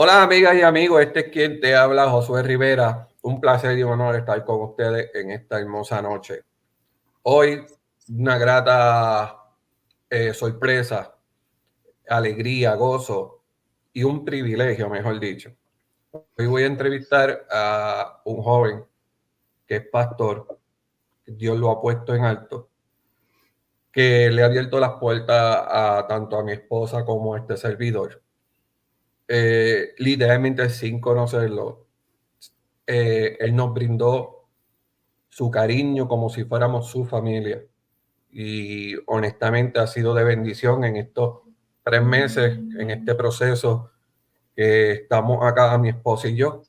Hola amigas y amigos, este es quien te habla, Josué Rivera. Un placer y un honor estar con ustedes en esta hermosa noche. Hoy una grata sorpresa, alegría, gozo y un privilegio, mejor dicho. Hoy voy a entrevistar a un joven que es pastor, Dios lo ha puesto en alto, que le ha abierto las puertas a tanto a mi esposa como a este servidor. Literalmente sin conocerlo, él nos brindó su cariño como si fuéramos su familia. Y honestamente ha sido de bendición en estos 3 meses, en este proceso que estamos acá, mi esposa y yo.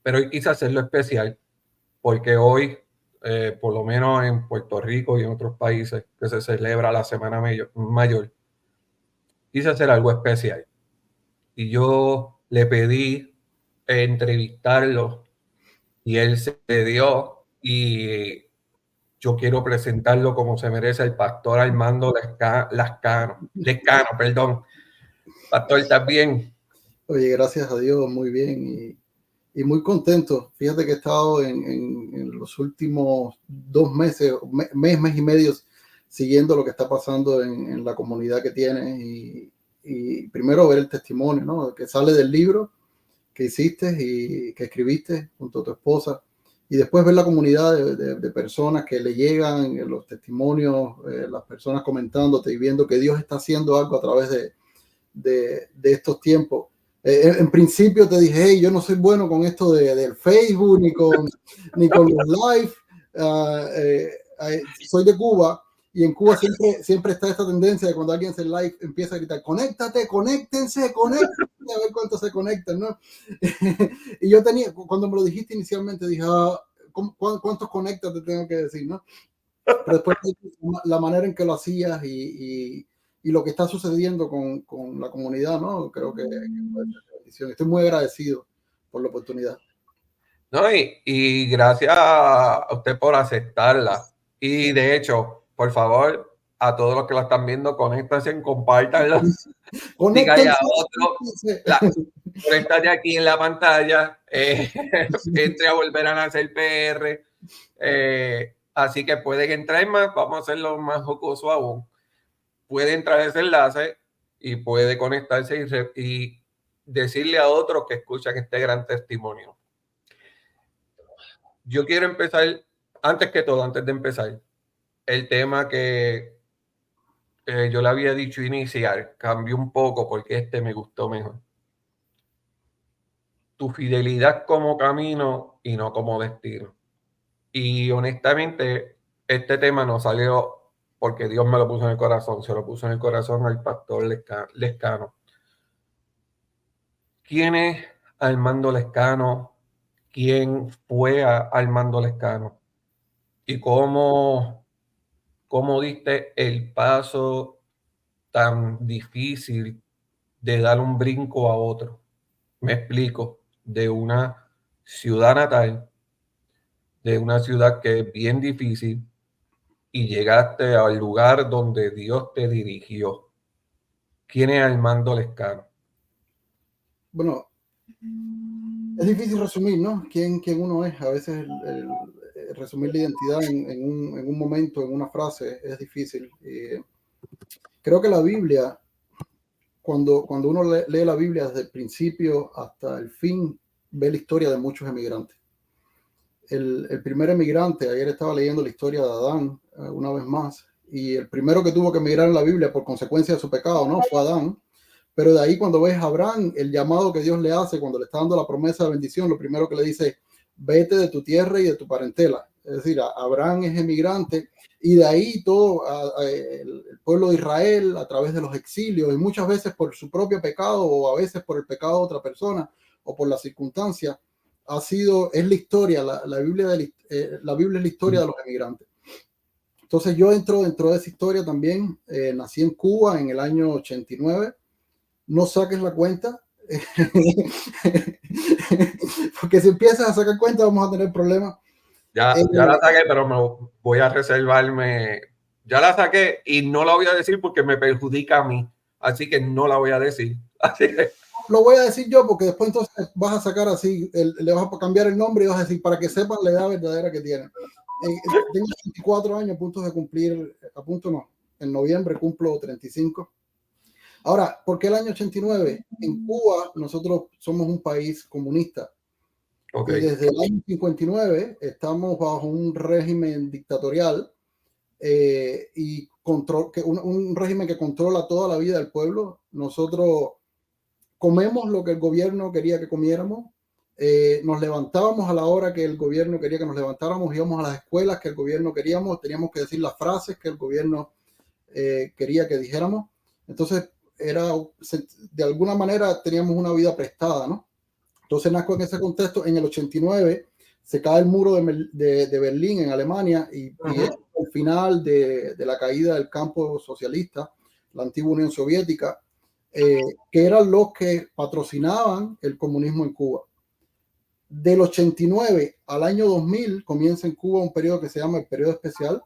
Pero hoy quise hacerlo especial porque hoy, por lo menos en Puerto Rico y en otros países que se celebra la Semana Mayor, quise hacer algo especial. Y yo le pedí entrevistarlo y él se dio y yo quiero presentarlo como se merece el pastor Armando Lescano, perdón. Pastor, ¿estás bien? Oye, gracias a Dios, muy bien y muy contento. Fíjate que he estado en los últimos 2 meses, mes y medio, siguiendo lo que está pasando en la comunidad que tienes y primero ver el testimonio, ¿no? Que sale del libro que hiciste y que escribiste junto a tu esposa, y después ver la comunidad de personas que le llegan, los testimonios, las personas comentándote y viendo que Dios está haciendo algo a través de estos tiempos. En principio te dije, hey, yo no soy bueno con esto del Facebook ni con los live. Soy de Cuba y en Cuba siempre está esta tendencia de cuando alguien hace live empieza a gritar, conéctate, conéctense, a ver cuántos se conectan, ¿no? Y yo cuando me lo dijiste inicialmente, dije, ¿cuántos conectas te tengo que decir, no? Pero después la manera en que lo hacías y lo que está sucediendo con la comunidad, ¿no? Creo que puede ser una bendición. Estoy muy agradecido por la oportunidad. No, y gracias a usted por aceptarla. Y de hecho, por favor, a todos los que la están viendo, conéctense, compártanlo, díganle a Conéctense. otro, conéctate aquí en la pantalla, entre a volver a nacer PR. Así que pueden entrar más, vamos a hacerlo más jocoso aún. Puede entrar ese enlace y puede conectarse y decirle a otros que escuchan este gran testimonio. Yo quiero empezar, antes que todo, antes de empezar, el tema que yo le había dicho iniciar, cambió un poco porque este me gustó mejor. Tu fidelidad como camino y no como destino. Y honestamente, este tema no salió porque Dios me lo puso en el corazón, se lo puso en el corazón al pastor Lescano. ¿Quién es Armando Lescano? ¿Quién fue Armando Lescano? ¿Y cómo diste el paso tan difícil de dar un brinco a otro? Me explico, de una ciudad natal, de una ciudad que es bien difícil, y llegaste al lugar donde Dios te dirigió. ¿Quién es Armando Lescano? Bueno, es difícil resumir, ¿no? ¿Quién uno es? A veces resumir la identidad en un momento, en una frase, es difícil. Creo que la Biblia, cuando uno lee la Biblia desde el principio hasta el fin, ve la historia de muchos emigrantes. El primer emigrante, ayer estaba leyendo la historia de Adán una vez más, y el primero que tuvo que emigrar en la Biblia por consecuencia de su pecado, ¿no? Fue Adán. Pero de ahí cuando ves a Abraham, el llamado que Dios le hace cuando le está dando la promesa de bendición, lo primero que le dice, vete de tu tierra y de tu parentela. Es decir, Abraham es emigrante y de ahí todo el pueblo de Israel a través de los exilios y muchas veces por su propio pecado o a veces por el pecado de otra persona o por las circunstancias, es la historia, la Biblia la Biblia es la historia de los emigrantes. Entonces yo entro dentro de esa historia también. Nací en Cuba en el año 89. No saques la cuenta, porque si empiezas a sacar cuenta vamos a tener problemas. Ya la saqué, pero me voy a reservarme. Ya la saqué y no la voy a decir porque me perjudica a mí. Así que no la voy a decir. Así que lo voy a decir yo porque después entonces vas a sacar así, le vas a cambiar el nombre y vas a decir para que sepan la edad verdadera que tienen. Tengo 24 años, a punto de cumplir, a punto no, en noviembre cumplo 35. Ahora, ¿por qué el año 89? En Cuba nosotros somos un país comunista. Okay. Y desde el año 59 estamos bajo un régimen dictatorial y un régimen que controla toda la vida del pueblo. Nosotros comemos lo que el gobierno quería que comiéramos, nos levantábamos a la hora que el gobierno quería que nos levantáramos, íbamos a las escuelas que el gobierno queríamos, teníamos que decir las frases que el gobierno quería que dijéramos. Entonces, de alguna manera teníamos una vida prestada, ¿no? Entonces, nazco en ese contexto. En el 89 se cae el muro de Berlín en Alemania y es el final de la caída del campo socialista, la antigua Unión Soviética, que eran los que patrocinaban el comunismo en Cuba. Del 89 al año 2000 comienza en Cuba un periodo que se llama el periodo especial,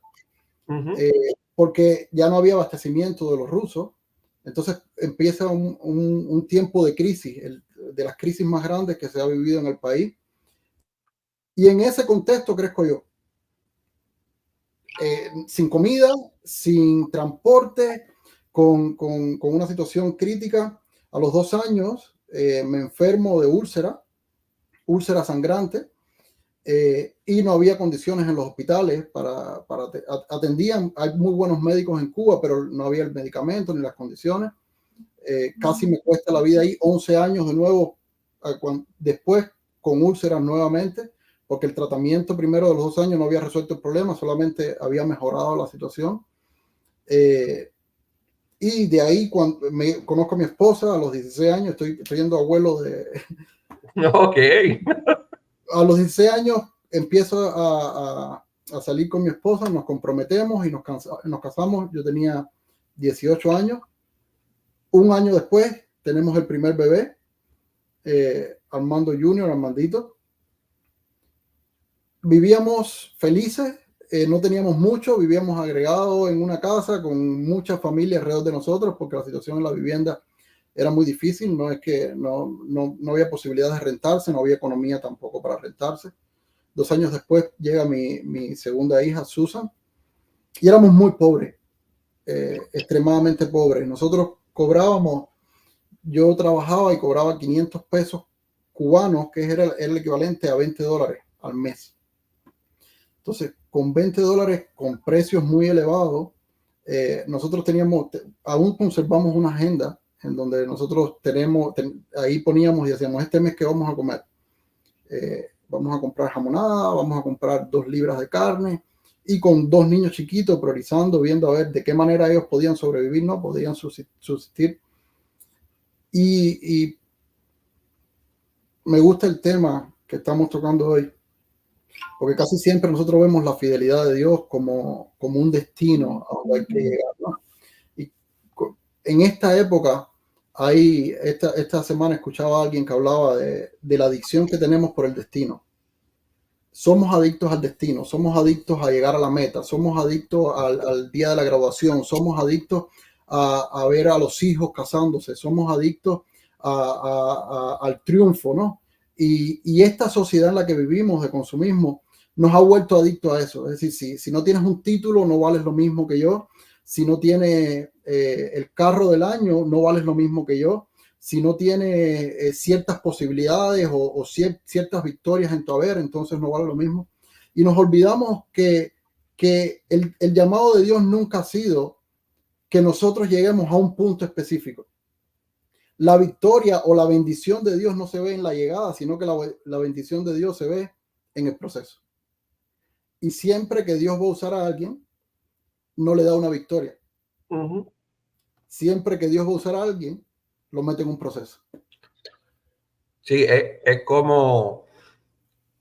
porque ya no había abastecimiento de los rusos. Entonces empieza un tiempo de crisis, de las crisis más grandes que se ha vivido en el país. Y en ese contexto crezco yo. Sin comida, sin transporte, con una situación crítica. A los 2 años me enfermo de úlcera sangrante, y no había condiciones en los hospitales atendían. Hay muy buenos médicos en Cuba, pero no había el medicamento ni las condiciones. Casi me cuesta la vida ahí, 11 años de nuevo, después con úlceras nuevamente, porque el tratamiento primero de los 2 años no había resuelto el problema, solamente había mejorado la situación. Y de ahí, cuando conozco a mi esposa a los 16 años, estoy siendo abuelo de... Ok. A los 16 años empiezo a salir con mi esposa, nos comprometemos y nos casamos. Yo tenía 18 años. Un año después tenemos el primer bebé, Armando Junior, Armandito. Vivíamos felices, no teníamos mucho, vivíamos agregados en una casa con muchas familias alrededor de nosotros, porque la situación en la vivienda era muy difícil. No es que no había posibilidad de rentarse, no había economía tampoco para rentarse. 2 años después llega mi segunda hija, Susan, y éramos muy pobres, extremadamente pobres. Nosotros yo trabajaba y cobraba 500 pesos cubanos, que era el equivalente a $20 al mes. Entonces, con $20, con precios muy elevados, nosotros aún conservamos una agenda en donde nosotros ahí poníamos y decíamos, este mes que vamos a comer. Vamos a comprar jamonada, vamos a comprar 2 libras de carne, y con 2 niños chiquitos, priorizando, viendo a ver de qué manera ellos podían sobrevivir, no podían subsistir. Y me gusta el tema que estamos tocando hoy, porque casi siempre nosotros vemos la fidelidad de Dios como un destino a donde hay que llegar, ¿no? Y en esta época, esta semana escuchaba a alguien que hablaba de la adicción que tenemos por el destino. Somos adictos al destino, somos adictos a llegar a la meta, somos adictos al día de la graduación, somos adictos a ver a los hijos casándose, somos adictos al triunfo, ¿no? Y esta sociedad en la que vivimos de consumismo nos ha vuelto adictos a eso. Es decir, si no tienes un título, no vales lo mismo que yo. Si no tienes el carro del año, no vales lo mismo que yo. Si no tiene ciertas posibilidades o ciertas victorias en tu haber, entonces no vale lo mismo. Y nos olvidamos que el llamado de Dios nunca ha sido que nosotros lleguemos a un punto específico. La victoria o la bendición de Dios no se ve en la llegada, sino que la bendición de Dios se ve en el proceso. Y siempre que Dios va a usar a alguien, no le da una victoria. Siempre que Dios va a usar a alguien, lo mete en un proceso. Sí, es como...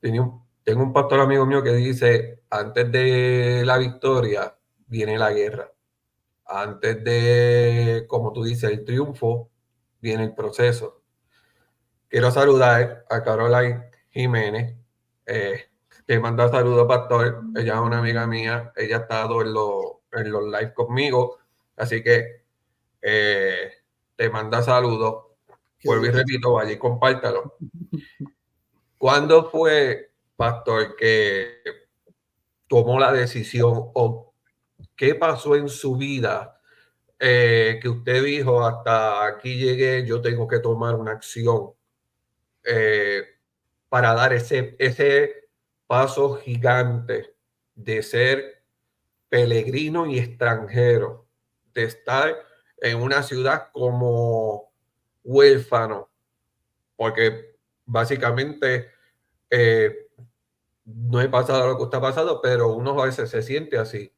Tengo un pastor amigo mío que dice, antes de la victoria viene la guerra. Antes de, como tú dices, el triunfo, viene el proceso. Quiero saludar a Caroline Jiménez, que manda saludos, pastor. Ella es una amiga mía, ella ha estado en los live conmigo, así que te manda saludos. Qué vuelvo y difícil. repito, vaya y compártalo. ¿Cuándo fue, pastor, que tomó la decisión o qué pasó en su vida que usted dijo, hasta aquí llegué, yo tengo que tomar una acción eh, para dar ese paso gigante de ser peregrino y extranjero, de estar en una ciudad como huérfano, porque básicamente no he pasado lo que está pasando, pero uno a veces se siente así,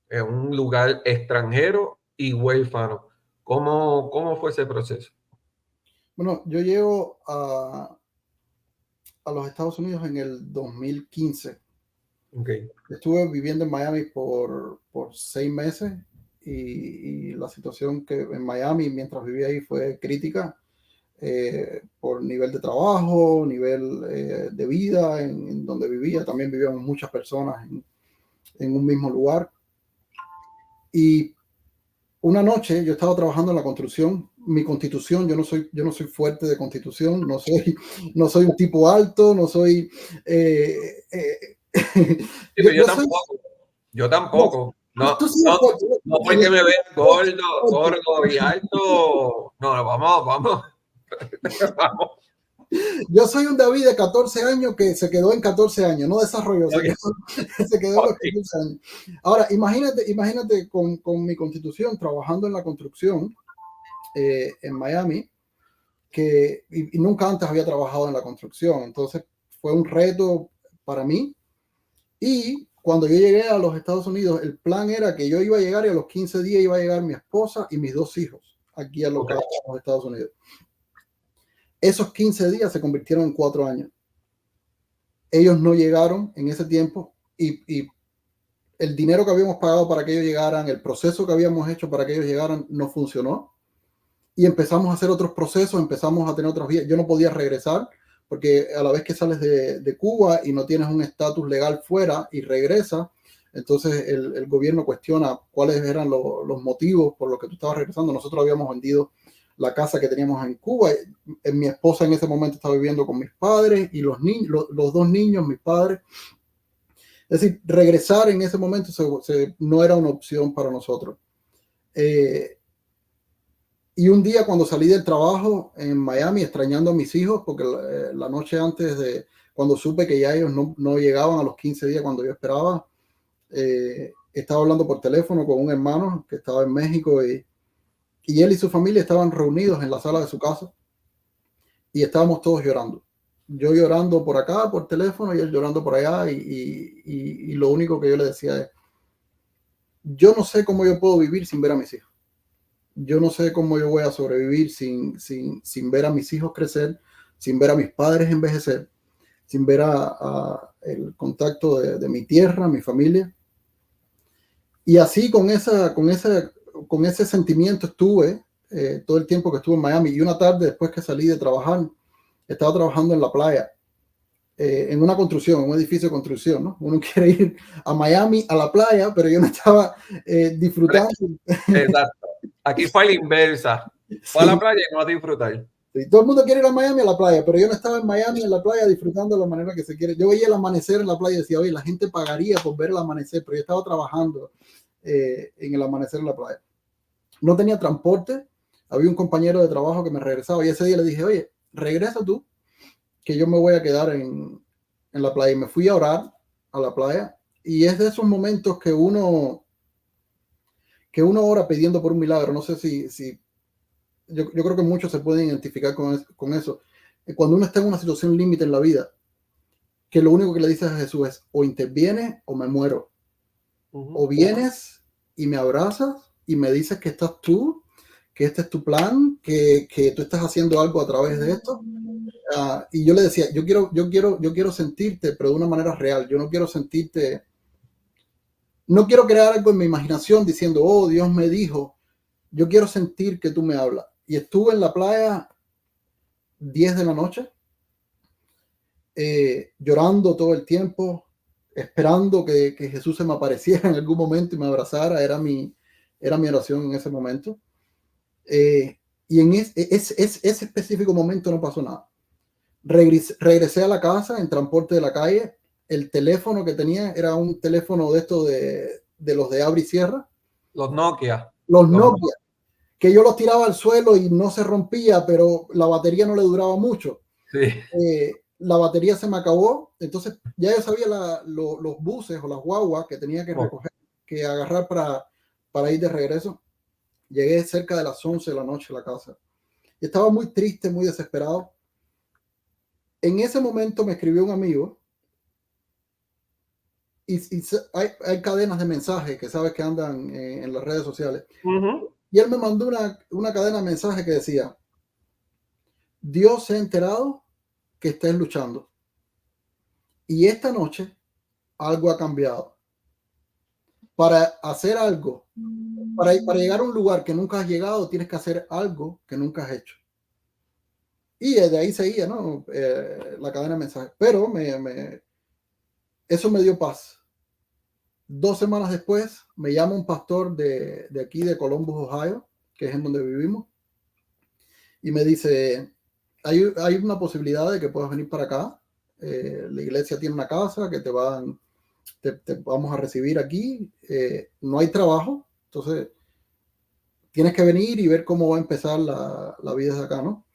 en un lugar extranjero y huérfano. ¿Cómo fue ese proceso? Bueno, yo llego a los Estados Unidos en el 2015. Okay. Estuve viviendo en Miami por 6 meses y la situación que en Miami mientras vivía ahí fue crítica por nivel de trabajo, nivel de vida en donde vivía. También vivíamos muchas personas en un mismo lugar. Y una noche yo estaba trabajando en la construcción. Mi constitución, yo no soy fuerte de constitución, no soy un tipo alto, no soy. Eh, eh, Sí, pero yo yo soy. tampoco. Yo No, tampoco. No, tú sí no, eres fuerte. no En porque el me veas fuerte, gordo, fuerte. gordo y alto. No, no, vamos. Vamos. Yo soy un David de 14 años que se quedó en 14 años, no desarrolló, se Okay, quedó, se quedó en los okay, 14 años. Ahora, imagínate con mi constitución trabajando en la construcción en Miami, y nunca antes había trabajado en la construcción, entonces fue un reto para mí. Y cuando yo llegué a los Estados Unidos, el plan era que yo iba a llegar y a los 15 días iba a llegar mi esposa y mis 2 hijos aquí okay. a los Estados Unidos. Esos 15 días se convirtieron en 4 años. Ellos no llegaron en ese tiempo y el dinero que habíamos pagado para que ellos llegaran, el proceso que habíamos hecho para que ellos llegaran, no funcionó. Y empezamos a hacer otros procesos, empezamos a tener otras vías. Yo no podía regresar porque a la vez que sales de Cuba y no tienes un estatus legal fuera y regresas, entonces el gobierno cuestiona cuáles eran los motivos por los que tú estabas regresando. Nosotros habíamos vendido la casa que teníamos en Cuba. Mi esposa en ese momento estaba viviendo con mis padres y los niños, los 2 niños, mis padres. Es decir, regresar en ese momento no era una opción para nosotros. Eh, y un día cuando salí del trabajo en Miami, extrañando a mis hijos, porque la noche antes de cuando supe que ya ellos no llegaban a los 15 días cuando yo esperaba, estaba hablando por teléfono con un hermano que estaba en México y él y su familia estaban reunidos en la sala de su casa y estábamos todos llorando. Yo llorando por acá, por teléfono, y él llorando por allá, y lo único que yo le decía es, yo no sé cómo yo puedo vivir sin ver a mis hijos. Yo no sé cómo yo voy a sobrevivir sin ver a mis hijos crecer, sin ver a mis padres envejecer, sin ver el contacto de mi tierra, mi familia. Y así con ese sentimiento estuve todo el tiempo que estuve en Miami. Y una tarde después que salí de trabajar, estaba trabajando en la playa, en una construcción, en un edificio de construcción, ¿no? Uno quiere ir a Miami, a la playa, pero yo no estaba disfrutando. Exacto. Aquí fue la inversa. Fue a la Sí, playa y no a disfrutar. sí, todo el mundo quiere ir a Miami a la playa, pero yo no estaba en Miami en la playa disfrutando de la manera que se quiere. Yo veía el amanecer en la playa y decía, oye, la gente pagaría por ver el amanecer, pero yo estaba trabajando en el amanecer en la playa. No tenía transporte, había un compañero de trabajo que me regresaba y ese día le dije, oye, regresa tú, que yo me voy a quedar en la playa. Y me fui a orar a la playa y es de esos momentos que uno ora pidiendo por un milagro. No sé si yo creo que muchos se pueden identificar con eso. Cuando uno está en una situación límite en la vida, que lo único que le dices a Jesús es, o interviene o me muero. O vienes y me abrazas y me dices que estás tú, que este es tu plan, que tú estás haciendo algo a través de esto. Y yo le decía, yo quiero sentirte, pero de una manera real. Yo no quiero sentirte, no quiero crear algo en mi imaginación diciendo, oh, Dios me dijo. Yo quiero sentir que tú me hablas. Y estuve en la playa 10 de la noche, llorando todo el tiempo, esperando que Jesús se me apareciera en algún momento y me abrazara. Era mi oración en ese momento. Y en ese específico momento no pasó nada. Regresé a la casa en transporte de la calle. El teléfono que tenía era un teléfono de estos de los de abre y cierra. Los Nokia. Los Nokia, que yo los tiraba al suelo y no se rompía, pero la batería no le duraba mucho. Sí. La batería se me acabó, entonces ya yo sabía los buses o las guaguas que tenía que recoger, que agarrar para ir de regreso. Llegué cerca de las 11 de la noche a la casa. Estaba muy triste, muy desesperado. En ese momento me escribió un amigo y hay cadenas de mensajes que sabes que andan en las redes sociales. Y él me mandó una cadena de mensajes que decía: Dios se ha enterado que estés luchando y esta noche algo ha cambiado. Para hacer algo, para llegar a un lugar que nunca has llegado, tienes que hacer algo que nunca has hecho. Y de ahí seguía, ¿no? La cadena de mensajes. Pero eso me dio paz. 2 semanas después me llama un pastor de aquí, de Columbus, Ohio, que es en donde vivimos, y me dice: hay una posibilidad de que puedas venir para acá. La iglesia tiene una casa que te vamos a recibir aquí. No hay trabajo, entonces tienes que venir y ver cómo va a empezar la vida de acá, ¿no?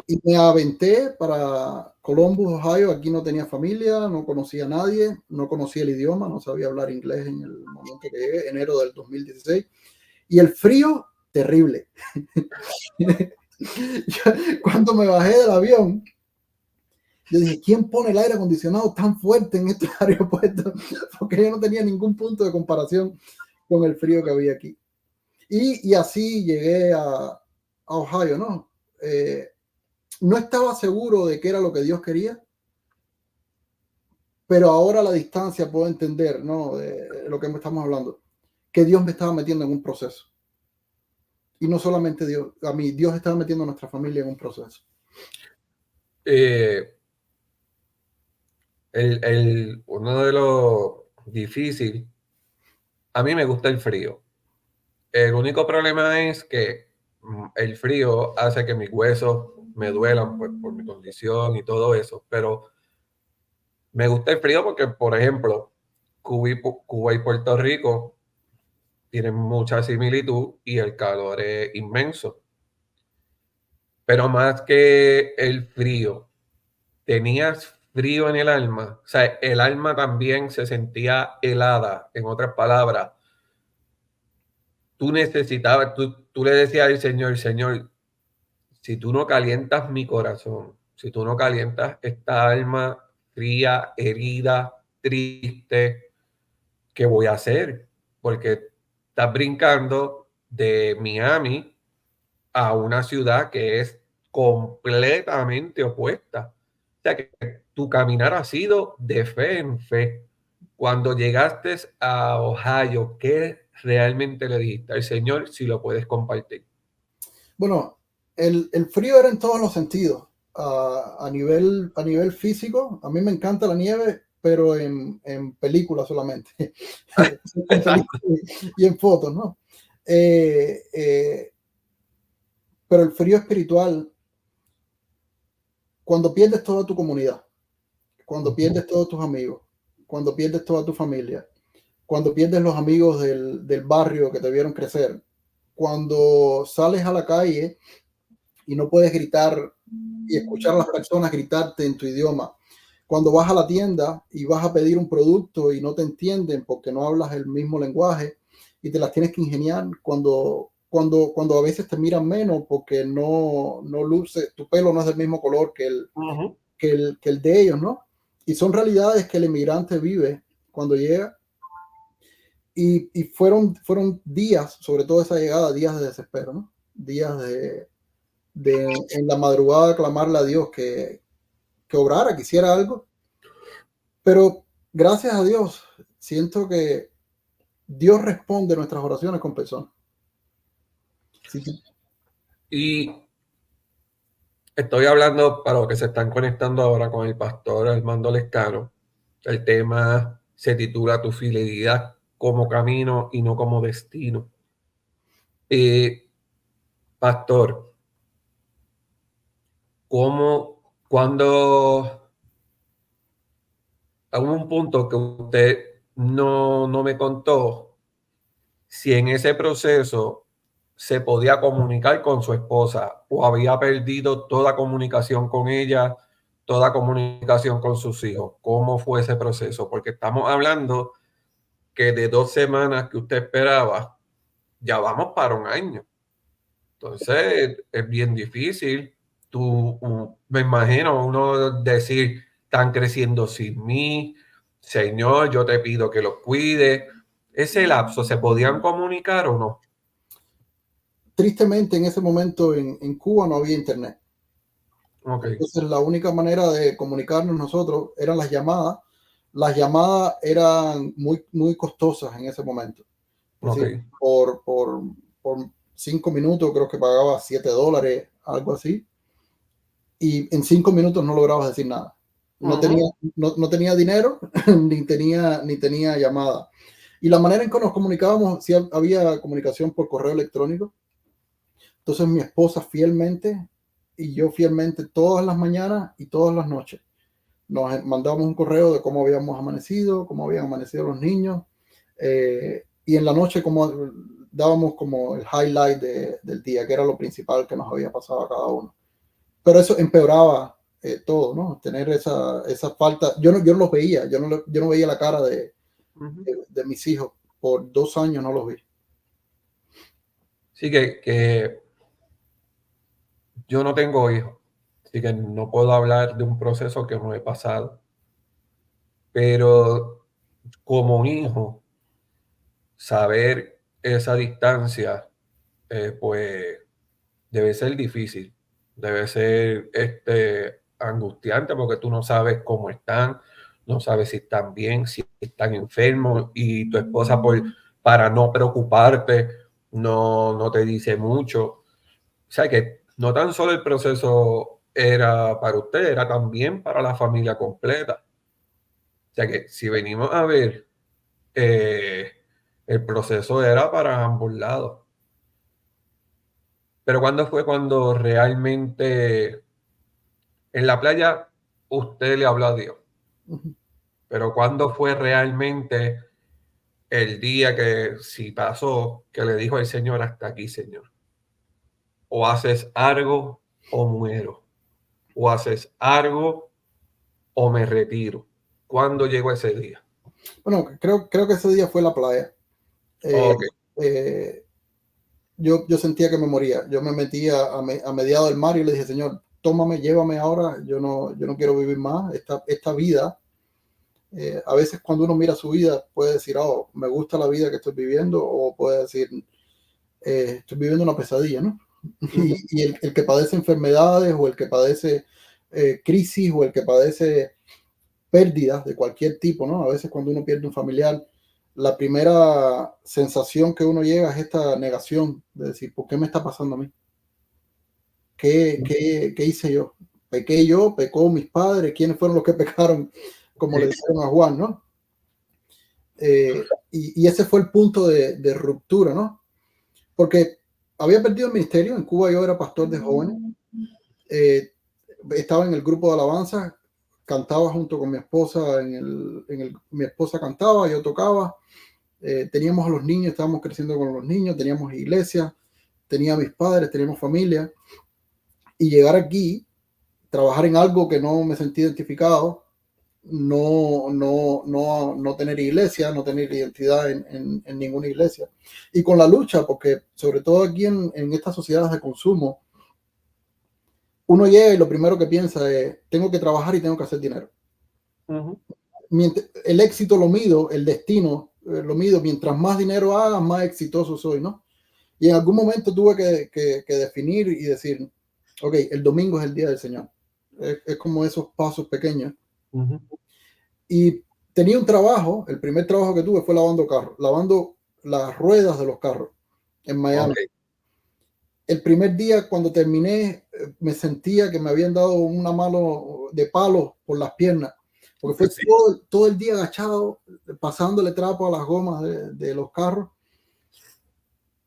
Y me aventé para Columbus, Ohio. Aquí no tenía familia, no conocía a nadie, no conocía el idioma, no sabía hablar inglés en el momento que llegué, enero del 2016. Y el frío, terrible. Cuando me bajé del avión, yo dije: ¿quién pone el aire acondicionado tan fuerte en este aeropuerto? Porque yo no tenía ningún punto de comparación con el frío que había aquí. Y así llegué a Ohio, ¿no? No estaba seguro de qué era lo que Dios quería, pero ahora a la distancia puedo entender, ¿no? De lo que estamos hablando, que Dios me estaba metiendo en un proceso. Y no solamente Dios, a mí, Dios estaba metiendo a nuestra familia en un proceso. Uno de los difíciles, a mí me gusta el frío. El único problema es que el frío hace que mis huesos me duelan pues, por mi condición y todo eso, pero me gusta el frío porque, por ejemplo, Cuba y Puerto Rico tienen mucha similitud y el calor es inmenso. Pero más que el frío, tenías frío en el alma, o sea, el alma también se sentía helada, en otras palabras. Tú necesitabas, tú le decías al Señor: Señor, si tú no calientas mi corazón, si tú no calientas esta alma fría, herida, triste, ¿qué voy a hacer? Porque estás brincando de Miami a una ciudad que es completamente opuesta. O sea que tu caminar ha sido de fe en fe. Cuando llegaste a Ohio, ¿qué realmente le dijiste al Señor, si lo puedes compartir? Bueno, el frío era en todos los sentidos. A nivel físico, a mí me encanta la nieve, pero en películas solamente. En películas y en fotos, ¿no? Pero el frío espiritual, cuando pierdes toda tu comunidad, cuando pierdes todos tus amigos, cuando pierdes toda tu familia, cuando pierdes los amigos del barrio que te vieron crecer, cuando sales a la calle y no puedes gritar y escuchar a las personas gritarte en tu idioma, cuando vas a la tienda y vas a pedir un producto y no te entienden porque no hablas el mismo lenguaje y te las tienes que ingeniar, cuando a veces te miran menos porque no luce, tu pelo no es del mismo color que el de ellos, ¿no? Y son realidades que el inmigrante vive cuando llega. Y fueron días, sobre todo esa llegada, días de desespero, ¿no? Días de en la madrugada clamarle a Dios que obrara, que hiciera algo. Pero gracias a Dios, siento que Dios responde nuestras oraciones con personas. Sí, sí. Y estoy hablando para los que se están conectando ahora con el pastor Armando Lescano. El tema se titula Tu fidelidad como camino y no como destino. Pastor, cuando hubo un punto que usted no me contó si en ese proceso se podía comunicar con su esposa o había perdido toda comunicación con ella, toda comunicación con sus hijos. ¿Cómo fue ese proceso? Porque estamos hablando que de 2 semanas que usted esperaba, ya vamos para un año. Entonces es bien difícil. Me imagino uno decir, están creciendo sin mí, Señor, yo te pido que los cuide. ¿Ese lapso se podían comunicar o no? Tristemente, en ese momento en Cuba no había internet. Ok, Entonces, la única manera de comunicarnos nosotros eran las llamadas. Las llamadas eran muy, muy costosas en ese momento. Es ok. decir, por 5 minutos creo que pagaba $7, algo así. Y en 5 minutos no lograbas decir nada. No tenía, Ujú. no tenía dinero ni tenía llamada. Y la manera en que nos comunicábamos, sí había comunicación por correo electrónico. Entonces mi esposa fielmente y yo fielmente todas las mañanas y todas las noches nos mandábamos un correo de cómo habíamos amanecido, cómo habían amanecido los niños, y en la noche como dábamos como el highlight del día, que era lo principal que nos había pasado a cada uno. Pero eso empeoraba todo, ¿no? Tener esa falta. Yo no los veía, yo no veía la cara Ujú. de mis hijos. Por 2 años no los vi. Sí que yo no tengo hijos, así que no puedo hablar de un proceso que no he pasado, pero como hijo, saber esa distancia, pues debe ser difícil, debe ser angustiante porque tú no sabes cómo están, no sabes si están bien, si están enfermos y tu esposa para no preocuparte no te dice mucho. O sea que no tan solo el proceso era para usted, era también para la familia completa. O sea que si venimos a ver, eh, el proceso era para ambos lados. Pero ¿cuándo fue cuando realmente en la playa usted le habló a Dios? Ujú. Pero ¿cuándo fue realmente el día que si pasó que le dijo al Señor hasta aquí, Señor? O haces algo o muero. O haces algo o me retiro. ¿Cuándo llegó ese día? Bueno, creo que ese día fue la playa. Eh, Ok, eh, yo sentía que me moría. Yo me metía a mediado del mar y le dije, Señor, tómame, llévame ahora. Yo no quiero vivir más esta vida. A veces cuando uno mira su vida puede decir, oh, me gusta la vida que estoy viviendo, o puede decir, estoy viviendo una pesadilla, ¿no? ujú, Y el que padece enfermedades o el que padece crisis o el que padece pérdidas de cualquier tipo, ¿no? A veces cuando uno pierde un familiar, la primera sensación que uno llega es esta negación de decir, ¿por qué me está pasando a mí? ¿Qué hice yo? ¿Pequé yo? ¿Pecó mis padres? ¿Quiénes fueron los que pecaron? Como le sí, dijeron a Juan, ¿no? Y ese fue el punto de ruptura, ¿no? Porque había perdido el ministerio. En Cuba yo era pastor de jóvenes. eh, Estaba en el grupo de alabanza, cantaba junto con mi esposa, mi esposa cantaba, yo tocaba, teníamos a los niños, estábamos creciendo con los niños, teníamos iglesia, tenía a mis padres, teníamos familia, y llegar aquí, trabajar en algo que no me sentí identificado, no tener iglesia, no tener identidad en ninguna iglesia, y con la lucha, porque sobre todo aquí en estas sociedades de consumo, uno llega y lo primero que piensa es, tengo que trabajar y tengo que hacer dinero. ujú, El éxito lo mido, el destino lo mido, mientras más dinero haga, más exitoso soy, ¿no? Y en algún momento tuve que definir y decir, ok, el domingo es el día del Señor. Es como esos pasos pequeños. ujú. Y tenía un trabajo, el primer trabajo que tuve fue lavando carros, lavando las ruedas de los carros en Miami. Ok, El primer día cuando terminé, me sentía que me habían dado una mano de palo por las piernas, porque fue sí, todo el día agachado, pasándole trapo a las gomas de los carros.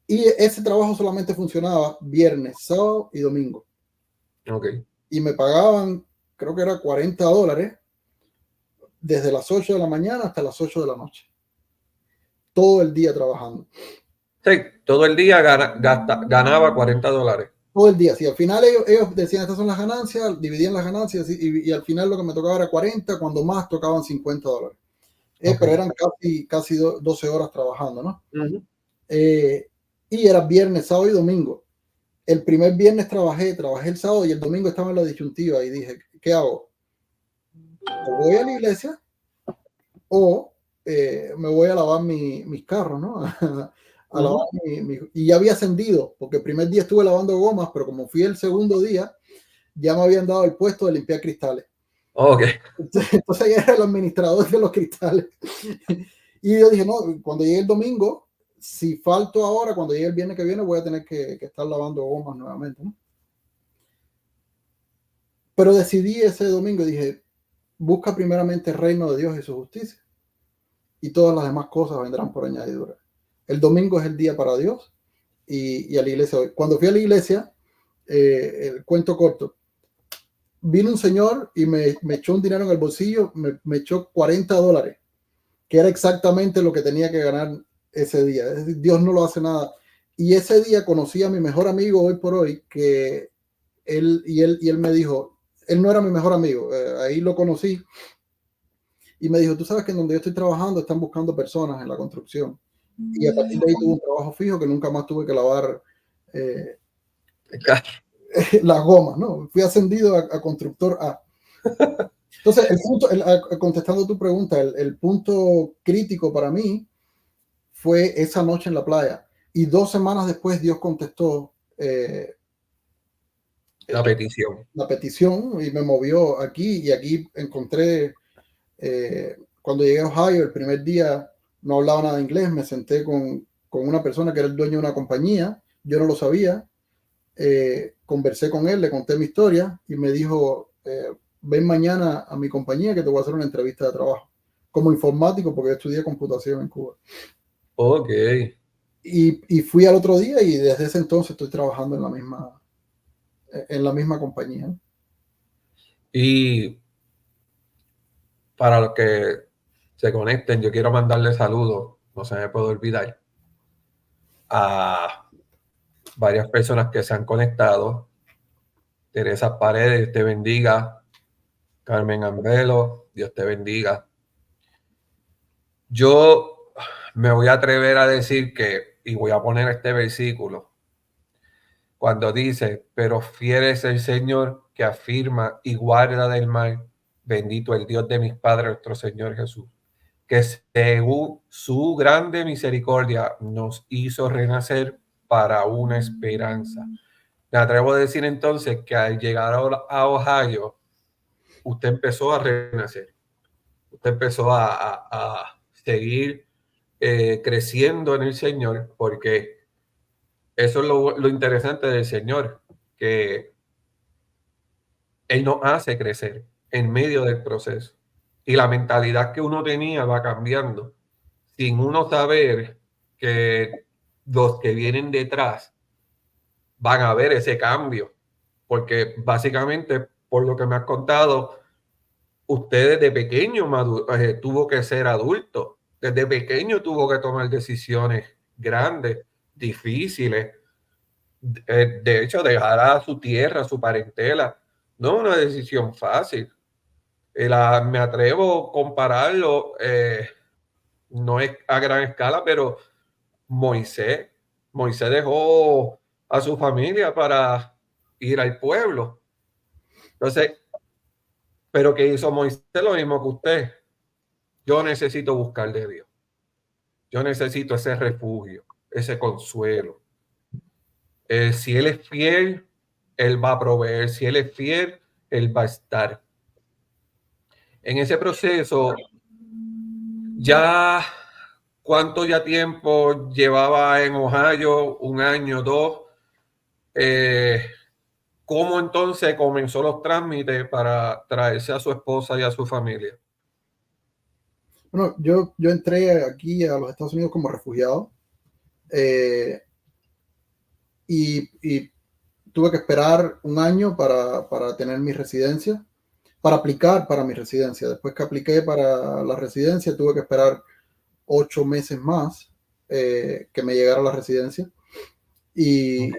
Y ese trabajo solamente funcionaba viernes, sábado y domingo. Ok. Y me pagaban, creo que era $40 desde las 8 de la mañana hasta las 8 de la noche. Todo el día trabajando. Sí, todo el día ganaba $40. Todo el día. Sí, al final ellos decían, estas son las ganancias, dividían las ganancias y al final lo que me tocaba era 40, cuando más tocaban $50. Ok. Pero eran casi 12 horas trabajando, ¿no? Ujú. Y era viernes, sábado y domingo. El primer viernes trabajé el sábado y el domingo estaba en la disyuntiva y dije, ¿qué hago? ¿O voy a la iglesia o me voy a lavar mis carros, ¿no? A lavar Ujú. y ya había ascendido, porque el primer día estuve lavando gomas, pero como fui el segundo día, ya me habían dado el puesto de limpiar cristales. Ok. Entonces ya era el administrador de los cristales. Y yo dije, no, cuando llegue el domingo, si falto ahora, cuando llegue el viernes que viene, voy a tener que estar lavando gomas nuevamente, ¿no? Pero decidí ese domingo y dije, busca primeramente el reino de Dios y su justicia, y todas las demás cosas vendrán por añadidura. El domingo es el día para Dios y a la iglesia hoy. Cuando fui a la iglesia, el cuento corto, vino un señor y me echó un dinero en el bolsillo, me echó $40, que era exactamente lo que tenía que ganar ese día. Es decir, Dios no lo hace nada. Y ese día conocí a mi mejor amigo hoy por hoy, que él me dijo, él no era mi mejor amigo, ahí lo conocí, y me dijo, tú sabes que en donde yo estoy trabajando están buscando personas en la construcción. Y a partir de ahí tuve un trabajo fijo que nunca más tuve que lavar eh, las gomas, ¿no? Fui ascendido a constructor A. Entonces, contestando tu pregunta, el punto crítico para mí fue esa noche en la playa. Y 2 semanas después Dios contestó La petición. la petición y me movió aquí. Y aquí encontré, cuando llegué a Ohio, el primer día no hablaba nada de inglés, me senté con una persona que era el dueño de una compañía, yo no lo sabía, conversé con él, le conté mi historia y me dijo, ven mañana a mi compañía que te voy a hacer una entrevista de trabajo como informático porque yo estudié computación en Cuba. Ok. Y fui al otro día y desde ese entonces estoy trabajando en la misma compañía. Y para los que se conecten, yo quiero mandarle saludos, no se me puede olvidar, a varias personas que se han conectado. Teresa Paredes, Dios te bendiga. Carmen Ambelo, Dios te bendiga. Yo me voy a atrever a decir que, y voy a poner este versículo, cuando dice, pero fiel es el Señor que afirma y guarda del mal, bendito el Dios de mis padres, nuestro Señor Jesús, que según su grande misericordia nos hizo renacer para una esperanza. Me atrevo a decir entonces que al llegar a Ohio, usted empezó a renacer, usted empezó a seguir creciendo en el Señor, porque eso es lo interesante del Señor, que Él nos hace crecer en medio del proceso. Y la mentalidad que uno tenía va cambiando, sin uno saber que los que vienen detrás van a ver ese cambio, porque básicamente, por lo que me has contado, usted desde pequeño tuvo que ser adulto, desde pequeño tuvo que tomar decisiones grandes, difíciles. De hecho, dejar a su tierra, a su parentela, no es una decisión fácil. Me atrevo a compararlo, no es a gran escala, pero Moisés, Moisés dejó a su familia para ir al pueblo. Entonces, pero ¿qué hizo Moisés? Lo mismo que usted. Yo necesito buscar de Dios. Yo necesito ese refugio, ese consuelo. Si Él es fiel, Él va a proveer. Si Él es fiel, Él va a estar. En ese proceso, ya, ¿cuánto ya tiempo llevaba en Ohio? ¿Un año, dos? Eh, ¿Cómo entonces comenzó los trámites para traerse a su esposa y a su familia? Bueno, yo entré aquí a los Estados Unidos como refugiado. Eh, y tuve que esperar un año para tener mi residencia, para aplicar para mi residencia. Después que apliqué para la residencia, tuve que esperar 8 meses más que me llegara la residencia. Y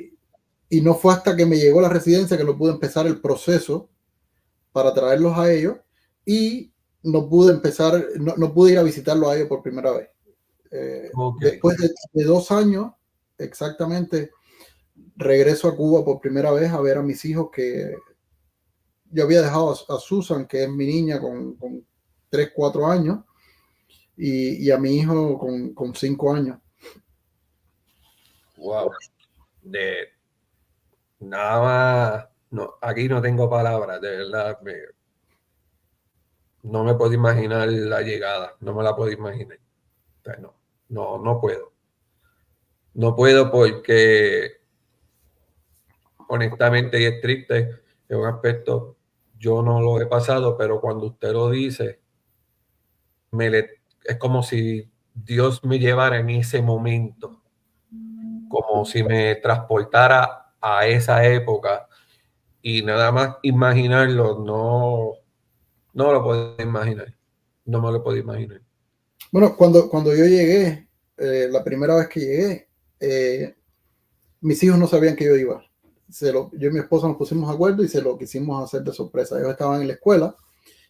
no fue hasta que me llegó la residencia que no pude empezar el proceso para traerlos a ellos, y no pude empezar, no pude ir a visitarlos a ellos por primera vez. Después de 2 años, exactamente, regreso a Cuba por primera vez a ver a mis hijos, que yo había dejado a Susan, que es mi niña, con 3, 4 años, y a mi hijo con 5 años. Wow. De nada más, no, aquí no tengo palabras, de verdad. No me puedo imaginar la llegada, no me la puedo imaginar. O sea, no puedo. No puedo porque, honestamente, y es triste, es un aspecto, yo no lo he pasado, pero cuando usted lo dice, es como si Dios me llevara en ese momento, como si me transportara a esa época, y nada más imaginarlo, no lo puedo imaginar, no me lo puedo imaginar. Bueno, cuando yo llegué, la primera vez que llegué, mis hijos no sabían que yo iba. Yo y mi esposa nos pusimos de acuerdo y se lo quisimos hacer de sorpresa. Ellos estaban en la escuela,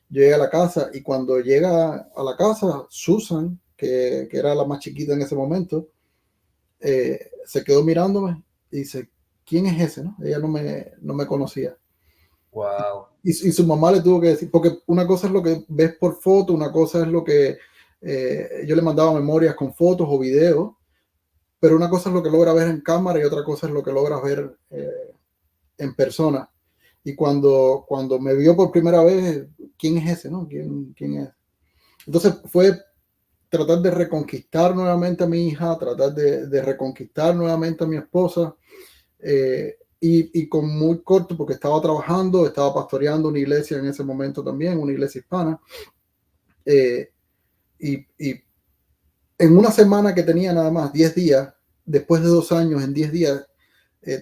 yo llegué a la casa, y cuando llega a la casa, Susan, que era la más chiquita en ese momento, se quedó mirándome y dice, ¿quién es ese? ¿No? Ella no me conocía. Wow. Y su mamá le tuvo que decir, porque una cosa es lo que ves por foto, una cosa es lo que yo le mandaba memorias con fotos o videos, pero una cosa es lo que logra ver en cámara y otra cosa es lo que logras ver en persona. Y cuando me vio por primera vez, ¿quién es ese? ¿No? ¿Quién es? Entonces fue tratar de reconquistar nuevamente a mi hija, tratar de reconquistar nuevamente a mi esposa, y con muy corto, porque estaba trabajando, estaba pastoreando una iglesia en ese momento también, una iglesia hispana, y en una semana que tenía nada más, 10 días, después de 2 años, en 10 días,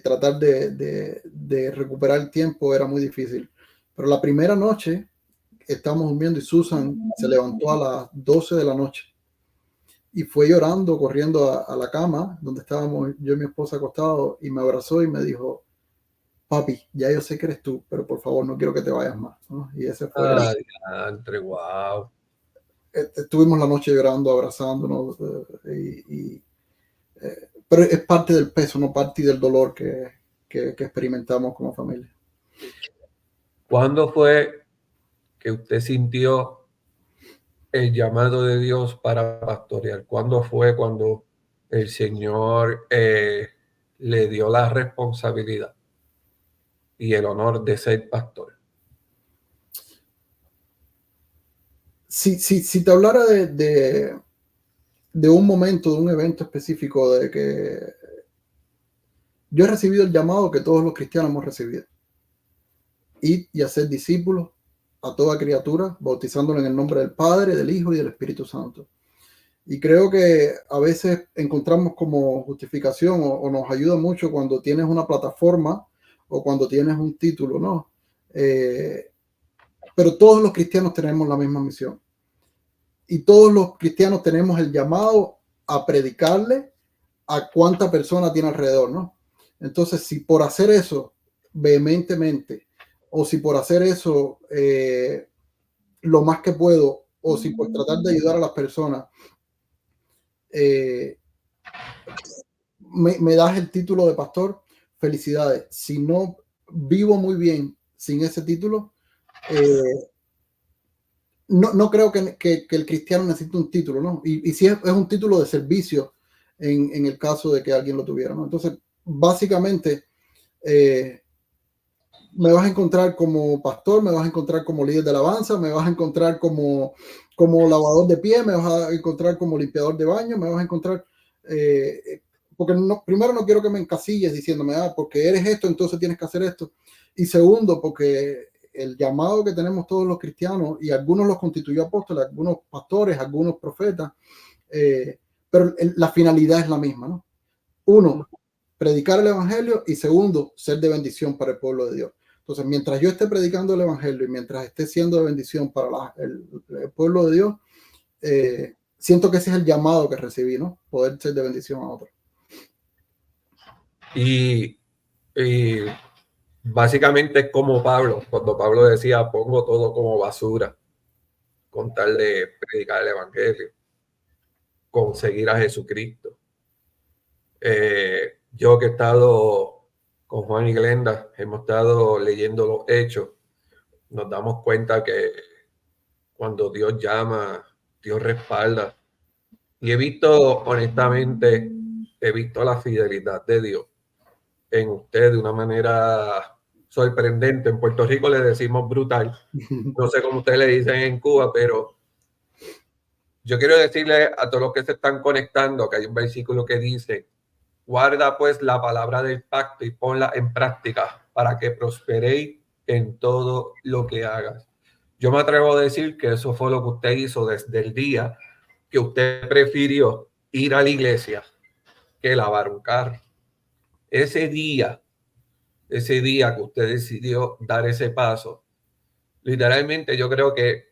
tratar de recuperar el tiempo era muy difícil. Pero la primera noche estábamos durmiendo y Susan se levantó a las 12 de la noche y fue llorando, corriendo a la cama donde estábamos yo y mi esposa acostados, y me abrazó y me dijo, papi, ya yo sé que eres tú, pero por favor no quiero que te vayas más, ¿no? Y ese fue, Entre wow. estuvimos la noche llorando, abrazándonos, pero es parte del peso, no parte del dolor que experimentamos como familia. ¿Cuándo fue que usted sintió el llamado de Dios para pastorear? ¿Cuándo fue cuando el Señor le dio la responsabilidad y el honor de ser pastor? Si te hablara de un momento, de un evento específico, de que yo he recibido el llamado que todos los cristianos hemos recibido: ir y hacer discípulos a toda criatura, bautizándolo en el nombre del Padre, del Hijo y del Espíritu Santo. Y creo que a veces encontramos como justificación, o nos ayuda mucho cuando tienes una plataforma o cuando tienes un título, ¿no? Pero todos los cristianos tenemos la misma misión. Y todos los cristianos tenemos el llamado a predicarle a cuánta persona tiene alrededor, ¿no? Entonces, si por hacer eso vehementemente, o si por hacer eso lo más que puedo, o si por tratar de ayudar a las personas, me das el título de pastor, felicidades. Si no vivo muy bien sin ese título, no creo que el cristiano necesite un título, ¿no? Y si es un título de servicio en el caso de que alguien lo tuviera, ¿no? Entonces, básicamente, me vas a encontrar como pastor, me vas a encontrar como líder de alabanza, me vas a encontrar como lavador de pies, me vas a encontrar como limpiador de baño, me vas a encontrar, porque primero no quiero que me encasilles diciéndome, porque eres esto, entonces tienes que hacer esto. Y segundo, porque el llamado que tenemos todos los cristianos, y algunos los constituyó apóstoles, algunos pastores, algunos profetas, pero la finalidad es la misma, ¿no? Uno, predicar el evangelio y segundo, ser de bendición para el pueblo de Dios. Entonces, mientras yo esté predicando el evangelio y mientras esté siendo de bendición para el pueblo de Dios, siento que ese es el llamado que recibí, ¿no? Poder ser de bendición a otros. Y básicamente es como Pablo, cuando Pablo decía, pongo todo como basura con tal de predicar el evangelio, conseguir a Jesucristo. Yo que he estado con Juan y Glenda, hemos estado leyendo los hechos, nos damos cuenta que cuando Dios llama, Dios respalda. Y he visto, honestamente, he visto la fidelidad de Dios en usted de una manera sorprendente. En Puerto Rico le decimos brutal. No sé cómo ustedes le dicen en Cuba, pero yo quiero decirle a todos los que se están conectando que hay un versículo que dice: guarda pues la palabra del pacto y ponla en práctica para que prosperéis en todo lo que hagas. Yo me atrevo a decir que eso fue lo que usted hizo desde el día que usted prefirió ir a la iglesia que lavar un carro. Ese día que usted decidió dar ese paso, literalmente yo creo que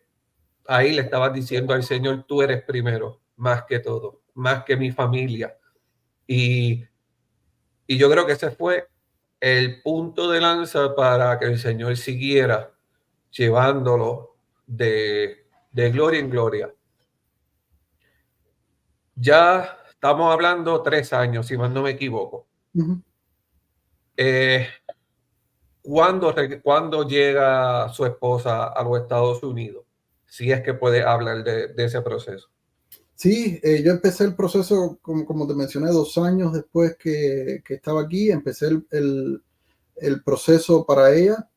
ahí le estabas diciendo al Señor, tú eres primero, más que todo, más que mi familia. Y yo creo que ese fue el punto de lanza para que el Señor siguiera llevándolo de gloria en gloria. Ya estamos hablando 3 años, si mal no me equivoco. ¿Cuándo llega su esposa a los Estados Unidos? Si es que puede hablar de ese proceso. Sí, yo empecé el proceso, como te mencioné, 2 años después que estaba aquí, empecé el proceso para ella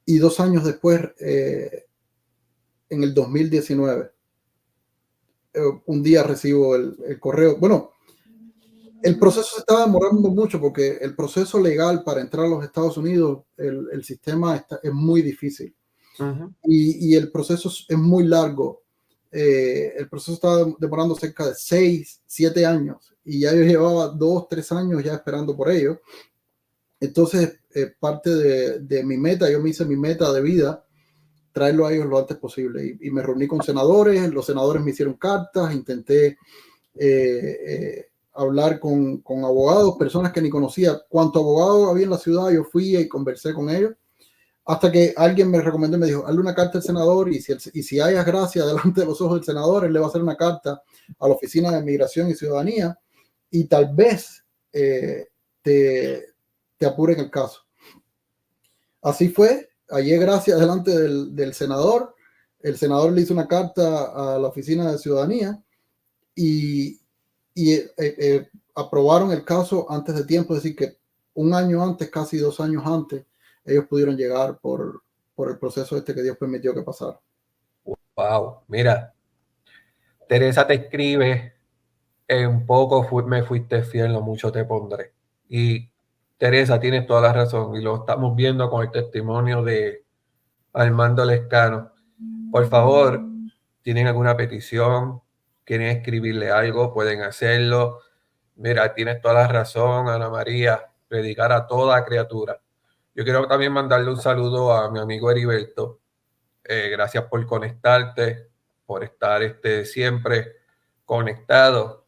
y 2 años después, en el 2019, un día recibo el correo. Bueno, el proceso se estaba demorando mucho porque el proceso legal para entrar a los Estados Unidos, el sistema es muy difícil. Y el proceso es muy largo. El proceso estaba demorando cerca de 6, 7 años y ya yo llevaba 2, 3 años ya esperando por ello. Entonces, parte de mi meta, yo me hice mi meta de vida, traerlo a ellos lo antes posible. Y me reuní con senadores, los senadores me hicieron cartas, intenté hablar con abogados, personas que ni conocía. Cuánto abogado había en la ciudad, yo fui y conversé con ellos. Hasta que alguien me recomendó y me dijo, hazle una carta al senador y si hayas gracia delante de los ojos del senador, él le va a hacer una carta a la Oficina de Migración y Ciudadanía y tal vez te apuren el caso. Así fue, hallé gracia delante del senador, el senador le hizo una carta a la Oficina de Ciudadanía y aprobaron el caso antes de tiempo, es decir, que un año antes, casi 2 años antes, ellos pudieron llegar por el proceso que Dios permitió que pasara. Wow, mira, Teresa te escribe, en poco me fuiste fiel, no mucho te pondré. Y Teresa, tienes toda la razón, y lo estamos viendo con el testimonio de Armando Lescano. Por favor, ¿tienen alguna petición? ¿Quieren escribirle algo? Pueden hacerlo. Mira, tienes toda la razón, Ana María, predicar a toda criatura. Yo quiero también mandarle un saludo a mi amigo Heriberto. Gracias por conectarte, por estar siempre conectado.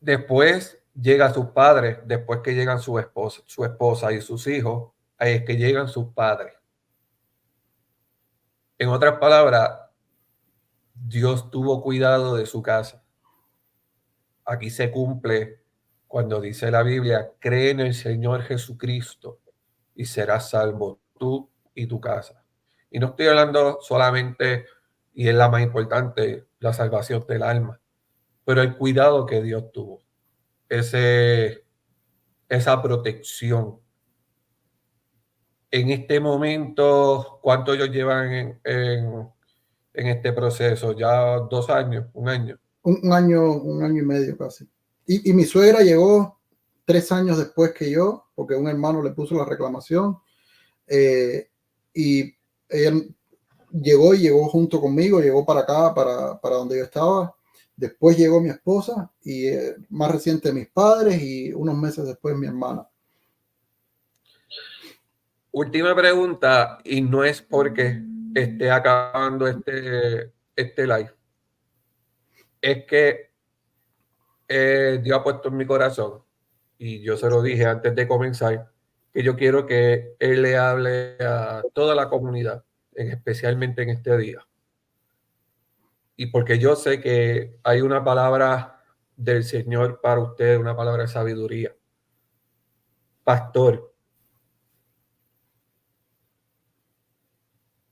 Después llega sus padres, después que llegan su esposa y sus hijos, ahí es que llegan sus padres. En otras palabras, Dios tuvo cuidado de su casa. Aquí se cumple cuando dice la Biblia, cree en el Señor Jesucristo y serás salvo tú y tu casa. Y no estoy hablando solamente, y es la más importante, la salvación del alma, pero el cuidado que Dios tuvo, esa protección. En este momento, ¿cuánto ellos llevan en este proceso? ¿Ya 2 años? ¿1 año? Un año y medio casi. Y mi suegra llegó 3 años después que yo, porque un hermano le puso la reclamación. Y ella llegó junto conmigo, llegó para acá, para donde yo estaba. Después llegó mi esposa y más reciente mis padres y unos meses después mi hermana. Última pregunta, y no es porque esté acabando este live. Es que Dios ha puesto en mi corazón, y yo se lo dije antes de comenzar, que yo quiero que Él le hable a toda la comunidad, especialmente en este día. Y porque yo sé que hay una palabra del Señor para usted, una palabra de sabiduría. Pastor,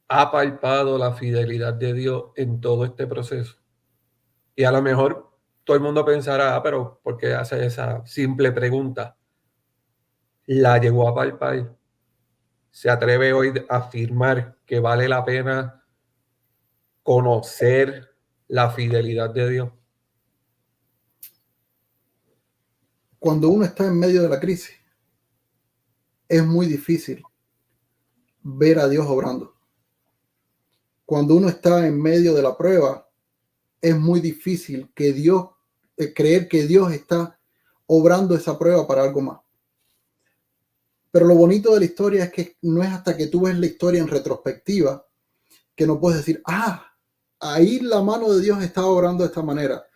¿ha palpado la fidelidad de Dios en todo este proceso? Y a lo mejor todo el mundo pensará, pero ¿por qué hace esa simple pregunta? ¿La llegó a palpar? ¿Se atreve hoy a afirmar que vale la pena conocer la fidelidad de Dios? Cuando uno está en medio de la crisis, es muy difícil ver a Dios obrando. Cuando uno está en medio de la prueba, es muy difícil que Dios, creer que Dios está obrando esa prueba para algo más. Pero lo bonito de la historia es que no es hasta que tú ves la historia en retrospectiva que no puedes decir, ahí la mano de Dios está obrando de esta manera.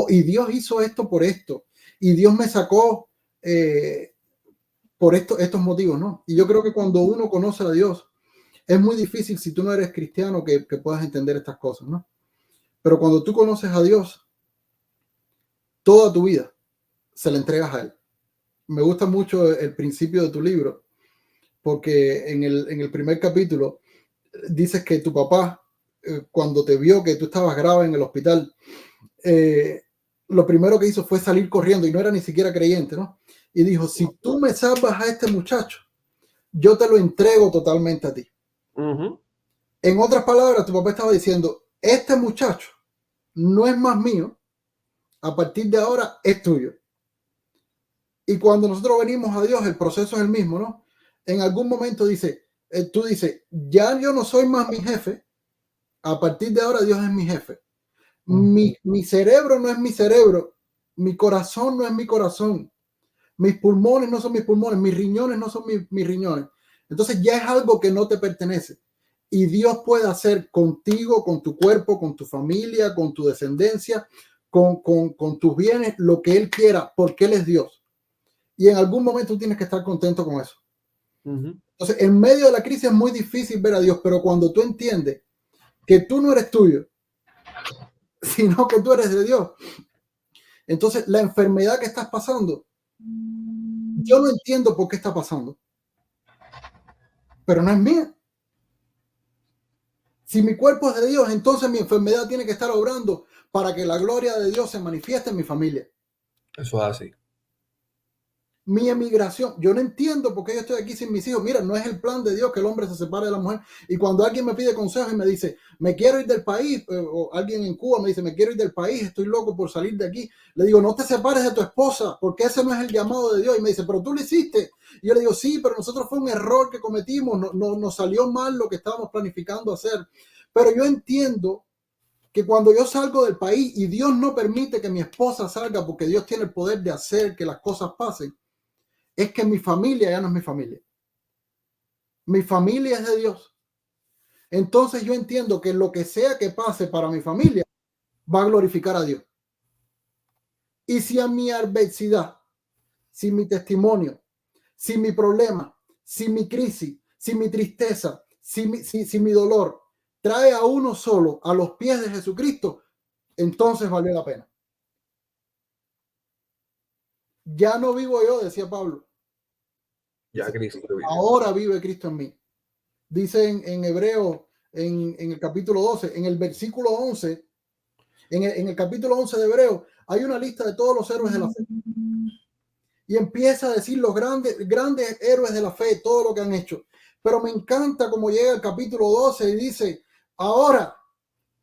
Y Dios hizo esto por esto. Y Dios me sacó por estos motivos, ¿no? Y yo creo que cuando uno conoce a Dios, es muy difícil si tú no eres cristiano que puedas entender estas cosas, ¿no? Pero cuando tú conoces a Dios, toda tu vida se la entregas a Él. Me gusta mucho el principio de tu libro, porque en el primer capítulo dices que tu papá, cuando te vio que tú estabas grave en el hospital, lo primero que hizo fue salir corriendo y no era ni siquiera creyente, ¿no? Y dijo, si tú me salvas a este muchacho, yo te lo entrego totalmente a ti. En otras palabras, tu papá estaba diciendo, este muchacho no es más mío, a partir de ahora es tuyo. Y cuando nosotros venimos a Dios, el proceso es el mismo, ¿no? En algún momento tú dices, ya yo no soy más mi jefe, a partir de ahora Dios es mi jefe. Mi cerebro no es mi cerebro, mi corazón no es mi corazón, mis pulmones no son mis pulmones, mis riñones no son mis riñones. Entonces ya es algo que no te pertenece. Y Dios puede hacer contigo, con tu cuerpo, con tu familia, con tu descendencia, con tus bienes, lo que Él quiera, porque Él es Dios. Y en algún momento tú tienes que estar contento con eso. Entonces, en medio de la crisis es muy difícil ver a Dios, pero cuando tú entiendes que tú no eres tuyo, sino que tú eres de Dios, entonces la enfermedad que estás pasando, yo no entiendo por qué está pasando, pero no es mía. Si mi cuerpo es de Dios, entonces mi enfermedad tiene que estar obrando para que la gloria de Dios se manifieste en mi familia. Eso es así. Mi emigración, yo no entiendo por qué yo estoy aquí sin mis hijos. Mira, no es el plan de Dios que el hombre se separe de la mujer. Y cuando alguien me pide consejo y me dice, me quiero ir del país, o alguien en Cuba me dice, me quiero ir del país, estoy loco por salir de aquí, le digo, no te separes de tu esposa, porque ese no es el llamado de Dios. Y me dice, pero tú lo hiciste. Y yo le digo, sí, pero nosotros fue un error que cometimos, no nos salió mal lo que estábamos planificando hacer. Pero yo entiendo que cuando yo salgo del país y Dios no permite que mi esposa salga porque Dios tiene el poder de hacer que las cosas pasen, es que mi familia ya no es mi familia. Mi familia es de Dios. Entonces yo entiendo que lo que sea que pase para mi familia va a glorificar a Dios. Y si a mi adversidad, si mi testimonio, si mi problema, si mi crisis, si mi tristeza, si mi dolor trae a uno solo a los pies de Jesucristo, entonces valió la pena. Ya no vivo yo, decía Pablo. Ya Cristo vive. Ahora vive Cristo en mí. Dice en Hebreo, en el capítulo 12, en el versículo 11, en el capítulo 11 de Hebreo, hay una lista de todos los héroes de la fe. Y empieza a decir los grandes héroes de la fe, todo lo que han hecho. Pero me encanta como llega el capítulo 12 y dice, ahora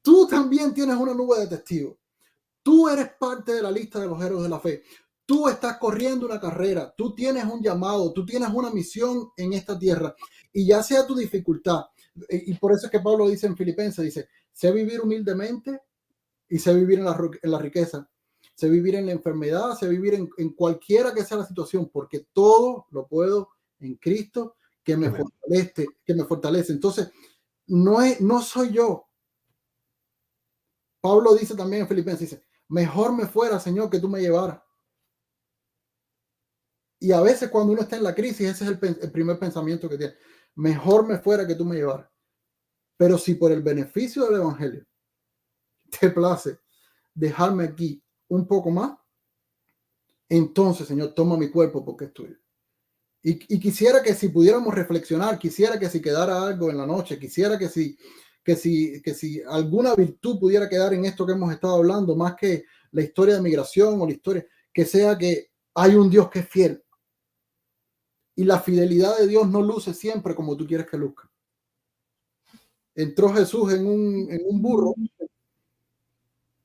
tú también tienes una nube de testigos. Tú eres parte de la lista de los héroes de la fe. Tú estás corriendo una carrera, tú tienes un llamado, tú tienes una misión en esta tierra. Y ya sea tu dificultad, y por eso es que Pablo dice en Filipenses, dice, sé vivir humildemente, y sé vivir en la riqueza, sé vivir en la enfermedad, sé vivir en cualquiera que sea la situación, porque todo lo puedo en Cristo que me fortalece, que me fortalece. Entonces, no soy yo. Pablo dice también en Filipenses, dice, mejor me fuera, Señor, que tú me llevaras. Y a veces cuando uno está en la crisis, ese es el primer pensamiento que tiene. Mejor me fuera que tú me llevaras. Pero si por el beneficio del evangelio te place dejarme aquí un poco más, entonces, Señor, toma mi cuerpo porque es tuyo. Y quisiera que si pudiéramos reflexionar, quisiera que si quedara algo en la noche, quisiera que si alguna virtud pudiera quedar en esto que hemos estado hablando, más que la historia de migración o la historia, que sea que hay un Dios que es fiel. Y la fidelidad de Dios no luce siempre como tú quieres que luzca. Entró Jesús en un burro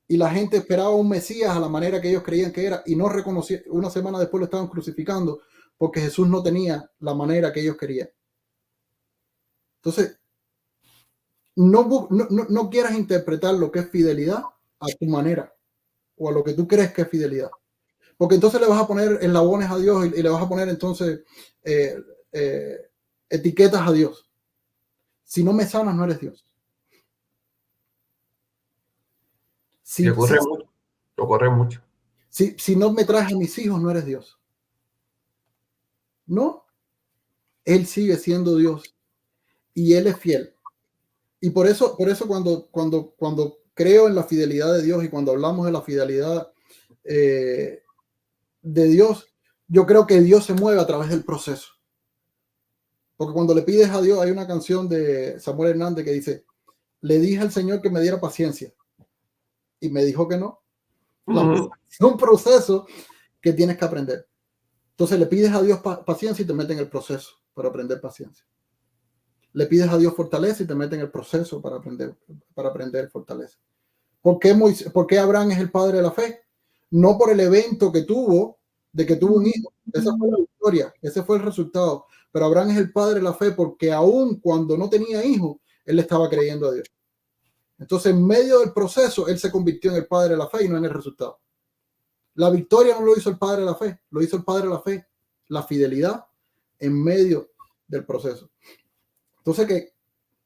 y la gente esperaba un Mesías a la manera que ellos creían que era y no reconocía. Una semana después lo estaban crucificando porque Jesús no tenía la manera que ellos querían. Entonces, no quieras interpretar lo que es fidelidad a tu manera o a lo que tú crees que es fidelidad. Porque entonces le vas a poner eslabones a Dios y le vas a poner entonces eh, eh, etiquetas a Dios. Si no me sanas, no eres Dios. Y Si, ocurre mucho, ocurre mucho. si no me traes a mis hijos, no eres Dios. No, Él sigue siendo Dios y Él es fiel. Y por eso cuando creo en la fidelidad de Dios y cuando hablamos de la fidelidad de Dios, yo creo que Dios se mueve a través del proceso. Porque cuando le pides a Dios, hay una canción de Samuel Hernández que dice, le dije al Señor que me diera paciencia y me dijo que no. Es un proceso que tienes que aprender. Entonces le pides a Dios paciencia y te mete en el proceso para aprender paciencia. Le pides a Dios fortaleza y te mete en el proceso para aprender fortaleza. ¿Por qué Abraham es el padre de la fe? No por el evento que tuvo, de que tuvo un hijo. Esa fue la victoria, ese fue el resultado. Pero Abraham es el padre de la fe porque aún cuando no tenía hijo, él estaba creyendo a Dios. Entonces, en medio del proceso, él se convirtió en el padre de la fe y no en el resultado. La victoria no lo hizo el padre de la fe, lo hizo el padre de la fe. La fidelidad en medio del proceso. Entonces,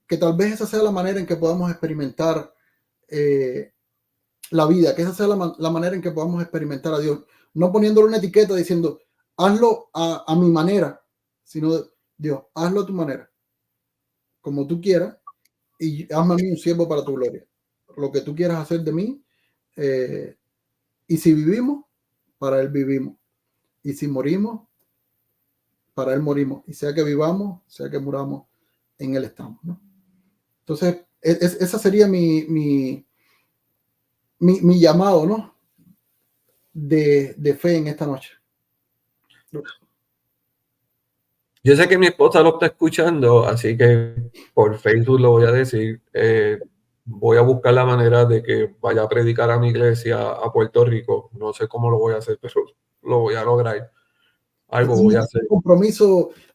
que tal vez esa sea la manera en que podamos experimentar la vida, que esa sea la manera en que podamos experimentar a Dios. No poniéndole una etiqueta diciendo, hazlo a mi manera, sino, Dios, hazlo a tu manera, como tú quieras, y hazme a mí un siervo para tu gloria. Lo que tú quieras hacer de mí, y si vivimos, para Él vivimos. Y si morimos, para Él morimos. Y sea que vivamos, sea que muramos, en Él estamos, ¿no? Entonces, esa sería mi llamado, ¿no? De fe en esta noche. Yo sé que mi esposa lo está escuchando, así que por Facebook lo voy a decir. Voy a buscar la manera de que vaya a predicar a mi iglesia a Puerto Rico. No sé cómo lo voy a hacer, pero lo voy a lograr. Algo voy a hacer. Es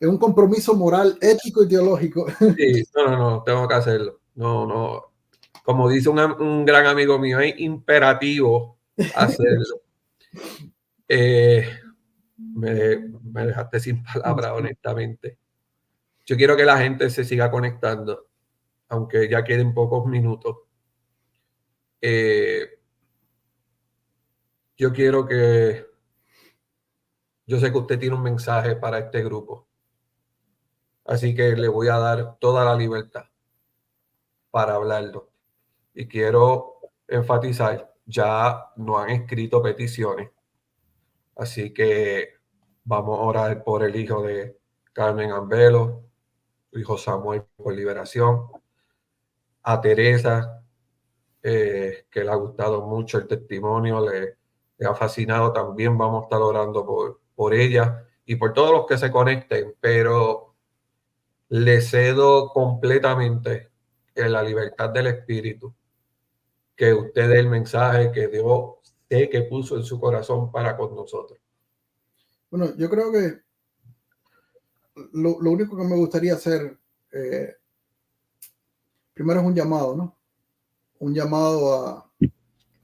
un compromiso moral, ético y teológico. Sí, no, tengo que hacerlo. No. Como dice un gran amigo mío, es imperativo hacerlo. Me dejaste sin palabras, honestamente. Yo quiero que la gente se siga conectando, aunque ya queden pocos minutos. Yo quiero que... Yo sé que usted tiene un mensaje para este grupo, así que le voy a dar toda la libertad para hablarlo. Y quiero enfatizar, ya no han escrito peticiones, así que vamos a orar por el hijo de Carmen Ambelo, su hijo Samuel por liberación, a Teresa, que le ha gustado mucho el testimonio, le ha fascinado, también vamos a estar orando por ella y por todos los que se conecten, pero le cedo completamente en la libertad del Espíritu, que usted dé el mensaje que Dios sé que puso en su corazón para con nosotros. Bueno, yo creo que lo único que me gustaría hacer, primero es un llamado, ¿no? Un llamado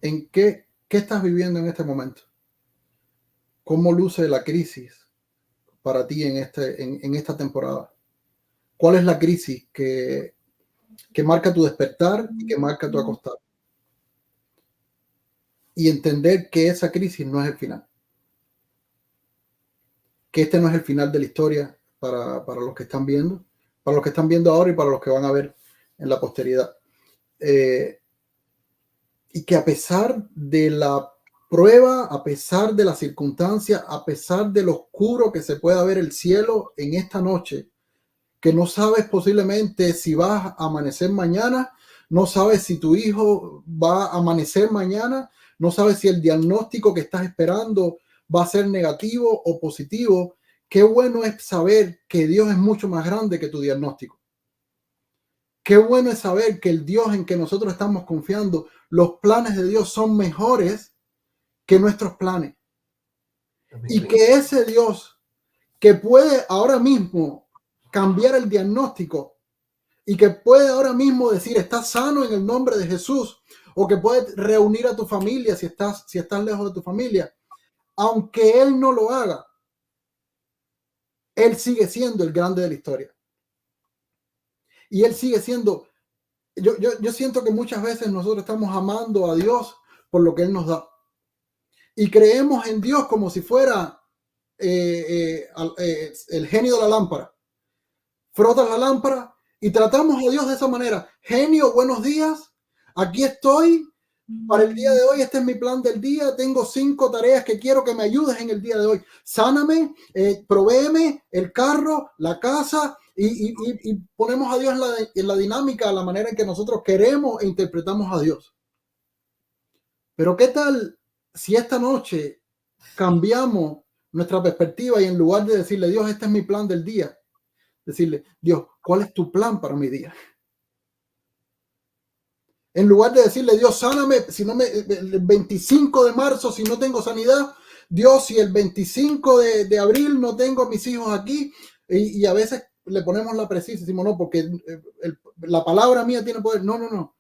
¿En qué estás viviendo en este momento? ¿Cómo luce la crisis para ti en esta temporada? ¿Cuál es la crisis que marca tu despertar y que marca tu acostar? Y entender que esa crisis no es el final, que este no es el final de la historia para los que están viendo, para los que están viendo ahora y para los que van a ver en la posteridad. Y que a pesar de la prueba, a pesar de la circunstancia, a pesar de lo oscuro que se pueda ver el cielo en esta noche, que no sabes posiblemente si vas a amanecer mañana, no sabes si tu hijo va a amanecer mañana, no sabes si el diagnóstico que estás esperando va a ser negativo o positivo. Qué bueno es saber que Dios es mucho más grande que tu diagnóstico. Qué bueno es saber que el Dios en que nosotros estamos confiando, los planes de Dios son mejores que nuestros planes. Y que ese Dios que puede ahora mismo cambiar el diagnóstico y que puede ahora mismo decir estás sano en el nombre de Jesús, o que puede reunir a tu familia si estás lejos de tu familia, aunque Él no lo haga, Él sigue siendo el grande de la historia. Y Él sigue siendo, yo siento que muchas veces nosotros estamos amando a Dios por lo que Él nos da. Y creemos en Dios como si fuera el genio de la lámpara. Frotas la lámpara y tratamos a Dios de esa manera. Genio, buenos días. Aquí estoy para el día de hoy. Este es mi plan del día. Tengo 5 tareas que quiero que me ayudes en el día de hoy. Sáname, provéeme el carro, la casa y ponemos a Dios en la dinámica, la manera en que nosotros queremos e interpretamos a Dios. Pero ¿qué tal si esta noche cambiamos nuestra perspectiva y en lugar de decirle, Dios, este es mi plan del día, decirle, Dios, ¿cuál es tu plan para mi día? En lugar de decirle, Dios, sáname, si no el 25 de marzo, si no tengo sanidad, Dios, si el 25 de abril no tengo a mis hijos aquí, y a veces le ponemos la precisa, decimos, no, porque la palabra mía tiene poder. No, no, no.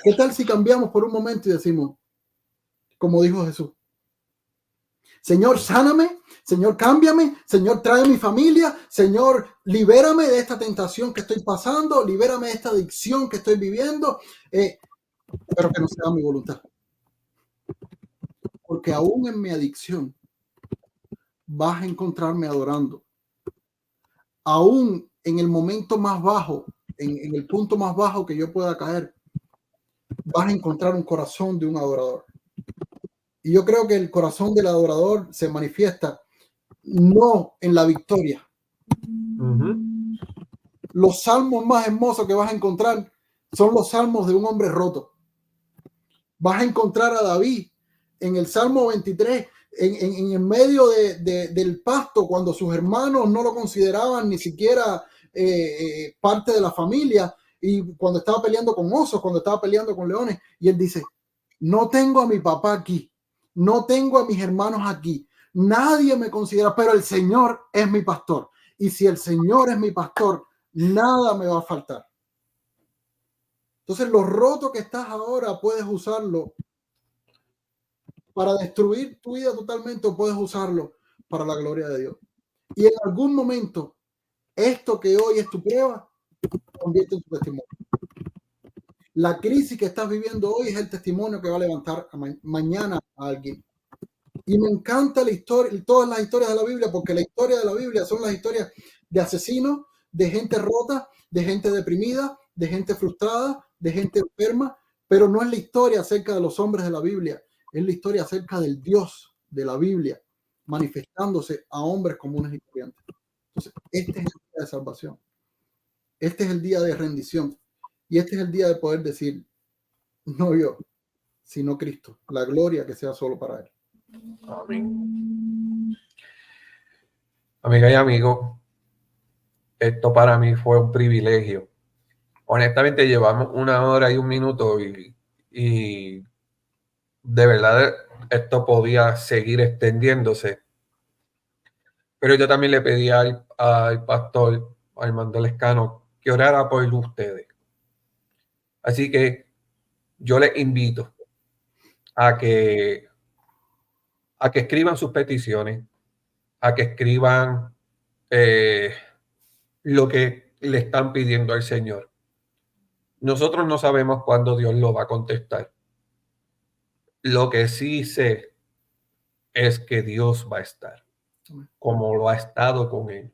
¿Qué tal si cambiamos por un momento y decimos, como dijo Jesús, Señor, sáname, Señor, cámbiame, Señor, trae mi familia, Señor, libérame de esta tentación que estoy pasando, libérame de esta adicción que estoy viviendo, pero que no sea mi voluntad. Porque aún en mi adicción vas a encontrarme adorando. Aún en el momento más bajo, en el punto más bajo que yo pueda caer, vas a encontrar un corazón de un adorador. Y yo creo que el corazón del adorador se manifiesta no en la victoria. Los salmos más hermosos que vas a encontrar son los salmos de un hombre roto. Vas a encontrar a David en el Salmo 23, en medio del pasto, cuando sus hermanos no lo consideraban ni siquiera parte de la familia, y cuando estaba peleando con osos, cuando estaba peleando con leones, y él dice, no tengo a mi papá aquí, no tengo a mis hermanos aquí, nadie me considera, pero el Señor es mi pastor, y si el Señor es mi pastor, nada me va a faltar. Entonces, lo roto que estás ahora puedes usarlo para destruir tu vida totalmente, o puedes usarlo para la gloria de Dios. Y en algún momento, esto que hoy es tu prueba, convierte en tu testimonio. La crisis que estás viviendo hoy es el testimonio que va a levantar mañana a alguien. Y me encanta la historia, todas las historias de la Biblia, porque la historia de la Biblia son las historias de asesinos, de gente rota, de gente deprimida, de gente frustrada, de gente enferma, pero no es la historia acerca de los hombres de la Biblia, es la historia acerca del Dios de la Biblia, manifestándose a hombres comunes y corrientes. Entonces, este es el día de salvación, este es el día de rendición, y este es el día de poder decir, no yo, sino Cristo, la gloria que sea solo para Él. Amén. Amiga y amigo, esto para mí fue un privilegio. Honestamente llevamos 1 hora y 1 minuto y de verdad esto podía seguir extendiéndose. Pero yo también le pedí al pastor Armando Lescano que orara por ustedes. Así que yo les invito a que, a que escriban sus peticiones, a que escriban lo que le están pidiendo al Señor. Nosotros no sabemos cuándo Dios lo va a contestar. Lo que sí sé es que Dios va a estar, como lo ha estado con él.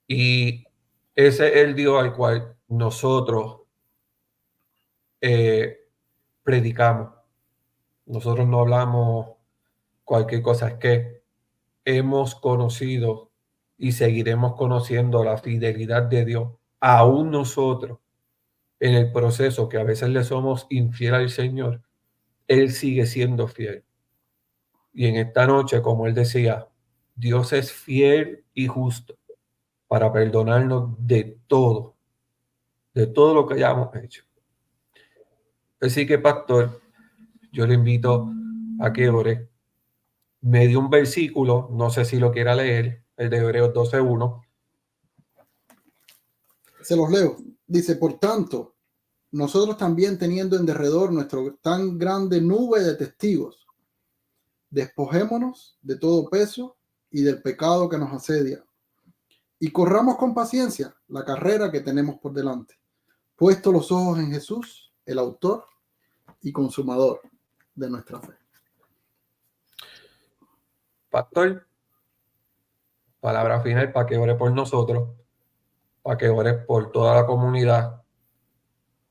Y ese es el Dios al cual nosotros predicamos. Nosotros no hablamos cualquier cosa, es que hemos conocido y seguiremos conociendo la fidelidad de Dios, aún nosotros en el proceso que a veces le somos infiel al Señor, Él sigue siendo fiel. Y en esta noche, como Él decía, Dios es fiel y justo para perdonarnos de todo lo que hayamos hecho. Así que, pastor, yo le invito a que ore. Me dio un versículo, no sé si lo quiera leer, el de Hebreos 12:1. Se los leo. Dice, por tanto, nosotros también teniendo en derredor nuestra tan grande nube de testigos, despojémonos de todo peso y del pecado que nos asedia, y corramos con paciencia la carrera que tenemos por delante, puesto los ojos en Jesús, el autor y consumador de nuestra fe. Pastor, palabra final para que ore por nosotros, para que ore por toda la comunidad.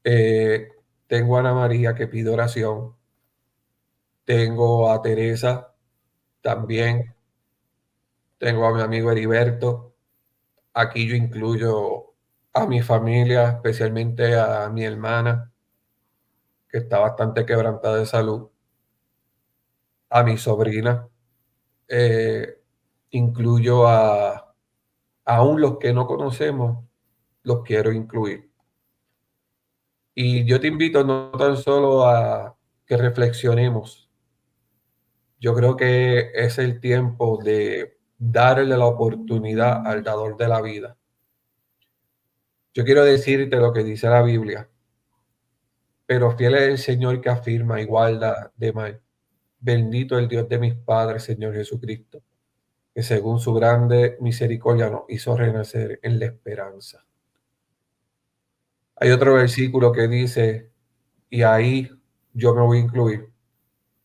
Tengo a Ana María que pide oración. Tengo a Teresa también. Tengo a mi amigo Heriberto. Aquí yo incluyo a mi familia, especialmente a mi hermana, que está bastante quebrantada de salud, a mi sobrina. Incluyo aún los que no conocemos, los quiero incluir. Y yo te invito no tan solo a que reflexionemos. Yo creo que es el tiempo de darle la oportunidad al dador de la vida. Yo quiero decirte lo que dice la Biblia, pero fiel es el Señor que afirma y guarda de mal. Bendito el Dios de mis padres, Señor Jesucristo, que según su grande misericordia nos hizo renacer en la esperanza. Hay otro versículo que dice, y ahí yo me voy a incluir,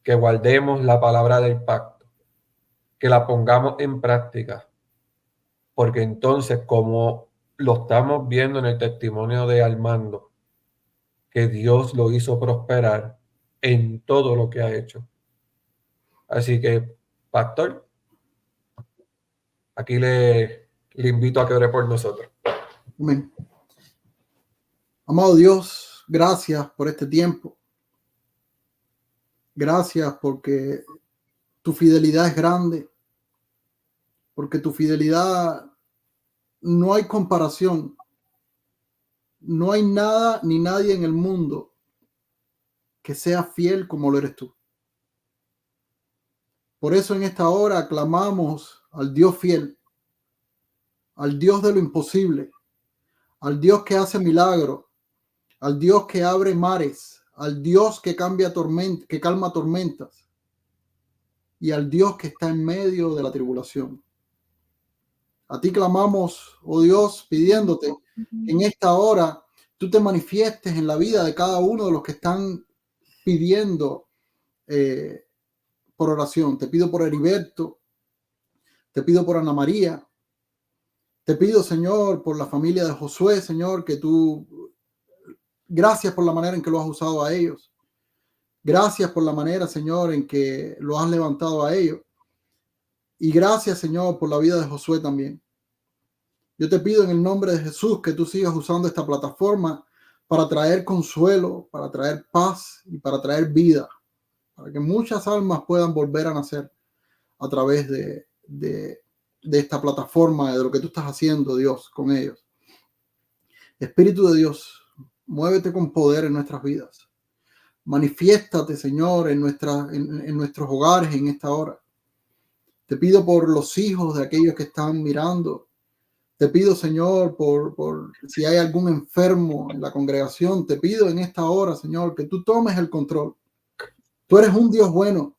que guardemos la palabra del pacto, que la pongamos en práctica, porque entonces, como lo estamos viendo en el testimonio de Armando, que Dios lo hizo prosperar en todo lo que ha hecho. Así que, pastor, aquí le invito a que ore por nosotros. Amén. Amado Dios, gracias por este tiempo. Gracias porque tu fidelidad es grande, porque tu fidelidad no hay comparación. No hay nada ni nadie en el mundo que sea fiel como lo eres tú. Por eso en esta hora clamamos al Dios fiel, al Dios de lo imposible, al Dios que hace milagros, al Dios que abre mares, al Dios que que calma tormentas y al Dios que está en medio de la tribulación. A ti clamamos, oh Dios, pidiéndote que en esta hora tú te manifiestes en la vida de cada uno de los que están pidiendo por oración. Te pido por Heriberto, te pido por Ana María, te pido, Señor, por la familia de Josué, Señor, que tú, gracias por la manera en que lo has usado a ellos. Gracias por la manera, Señor, en que lo has levantado a ellos. Y gracias, Señor, por la vida de Josué también. Yo te pido en el nombre de Jesús que tú sigas usando esta plataforma para traer consuelo, para traer paz y para traer vida, para que muchas almas puedan volver a nacer a través de esta plataforma, de lo que tú estás haciendo, Dios, con ellos. Espíritu de Dios, muévete con poder en nuestras vidas. Manifiéstate, Señor, en nuestros hogares en esta hora. Te pido por los hijos de aquellos que están mirando. Te pido, Señor, por si hay algún enfermo en la congregación. Te pido en esta hora, Señor, que tú tomes el control. Tú eres un Dios bueno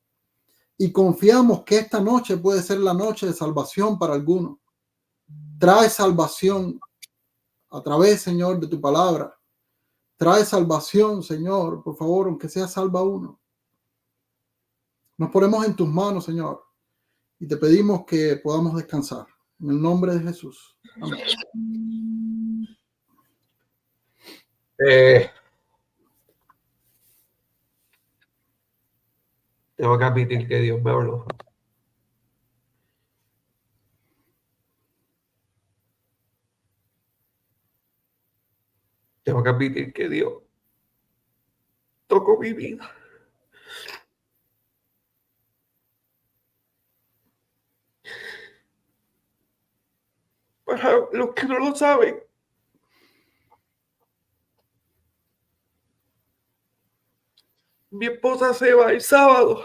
y confiamos que esta noche puede ser la noche de salvación para algunos. Trae salvación a través, Señor, de tu palabra. Trae salvación, Señor, por favor, aunque sea salva uno. Nos ponemos en tus manos, Señor, y te pedimos que podamos descansar. En el nombre de Jesús. Amén. Tengo que admitir que Dios me habló. Tengo que admitir que Dios tocó mi vida. Para los que no lo saben, mi esposa se va el sábado.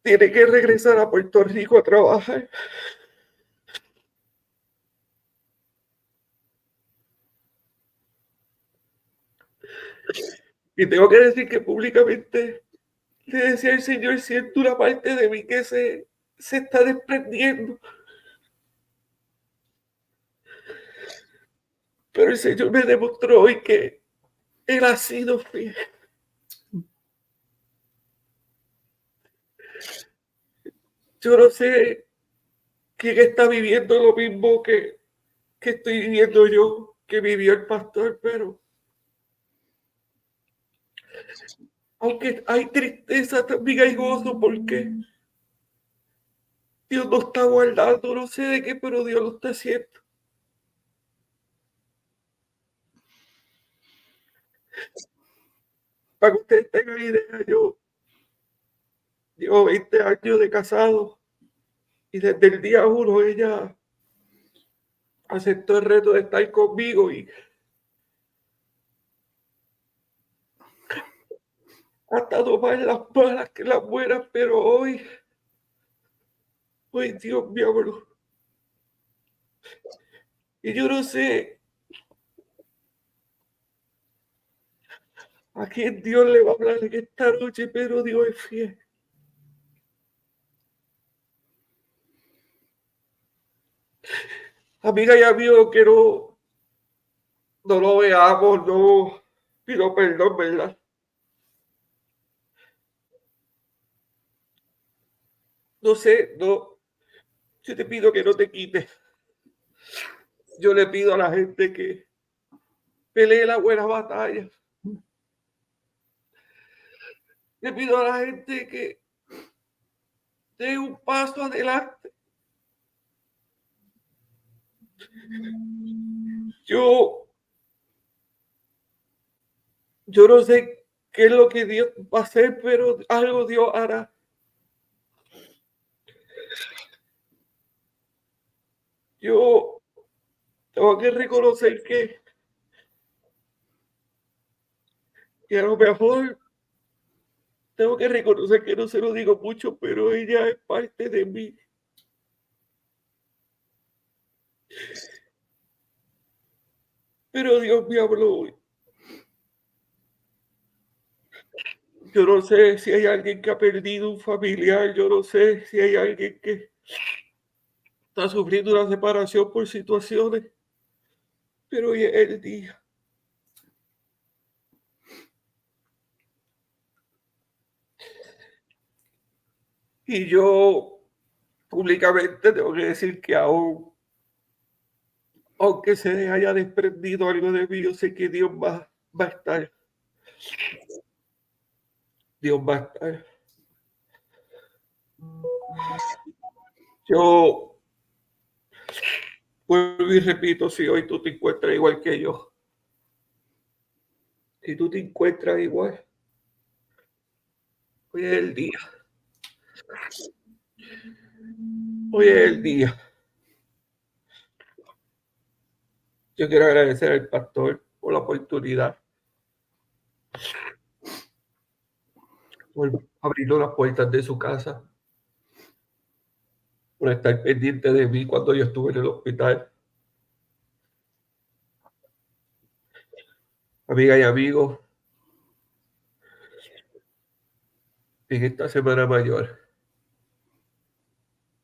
Tiene que regresar a Puerto Rico a trabajar. Y tengo que decir que públicamente le decía al Señor, siento una parte de mí que se está desprendiendo. Pero el Señor me demostró hoy que Él ha sido fiel. Yo no sé quién está viviendo lo mismo que estoy viviendo yo, que vivió el pastor, pero aunque hay tristeza, también hay gozo, porque Dios nos está guardando, no sé de qué, pero Dios lo está haciendo. Para que ustedes tengan idea, yo llevo 20 años de casado y desde el día 1 ella aceptó el reto de estar conmigo y ha estado más las malas que las buenas, pero hoy Dios me habló. Y yo no sé a quién Dios le va a hablar en esta noche, pero Dios es fiel. Amiga y amigo, que no lo veamos, no pido perdón, ¿verdad? No sé, no, yo te pido que no te quites. Yo le pido a la gente que pelee la buena batalla. Le pido a la gente que dé un paso adelante. Yo no sé qué es lo que Dios va a hacer, pero algo Dios hará. Yo tengo que reconocer que a lo mejor tengo que reconocer que no se lo digo mucho, pero ella es parte de mí. Pero Dios me habló hoy. Yo no sé si hay alguien que ha perdido un familiar, yo no sé si hay alguien que está sufriendo una separación por situaciones, pero hoy es el día. Y yo públicamente tengo que decir que aún, aunque se haya desprendido algo de mí, yo sé que Dios va a estar. Dios va a estar. Yo vuelvo y repito, si hoy tú te encuentras igual que yo, si tú te encuentras igual, hoy es el día. Hoy es el día. Yo quiero agradecer al pastor por la oportunidad, por abrir las puertas de su casa, por estar pendiente de mí cuando yo estuve en el hospital. Amigas y amigos, en esta Semana Mayor,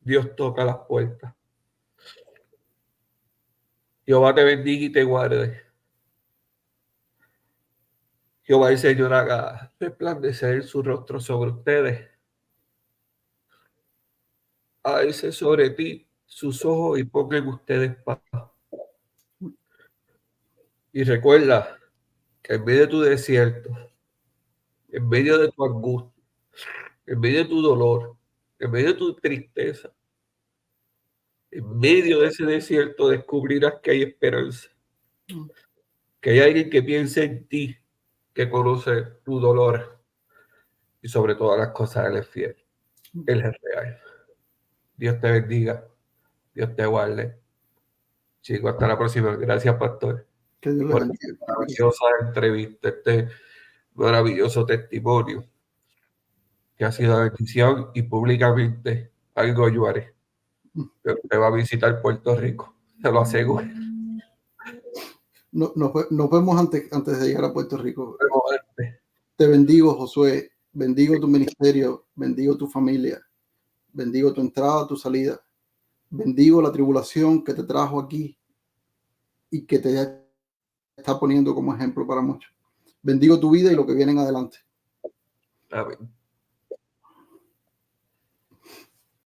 Dios toca las puertas. Jehová te bendiga y te guarde. Jehová el Señor haga resplandecer su rostro sobre ustedes. Alce sobre ti sus ojos y ponga en ustedes paz. Y recuerda que en medio de tu desierto, en medio de tu angustia, en medio de tu dolor, en medio de tu tristeza, en medio de ese desierto descubrirás que hay esperanza, que hay alguien que piensa en ti, que conoce tu dolor y sobre todas las cosas Él es fiel, Él es real. Dios te bendiga, Dios te guarde. Chicos, hasta la próxima. Gracias, pastor, Que Dios le por esta bendiga. maravillosa entrevista, este maravilloso testimonio que ha sido bendición y públicamente algo yo haré. Te va a visitar Puerto Rico, te lo aseguro. Nos vemos antes de llegar a Puerto Rico. Pero antes, Te bendigo, Josué. Bendigo tu ministerio. Bendigo tu familia. Bendigo tu entrada, tu salida. Bendigo la tribulación que te trajo aquí y que te está poniendo como ejemplo para muchos. Bendigo tu vida y lo que viene en adelante. amén.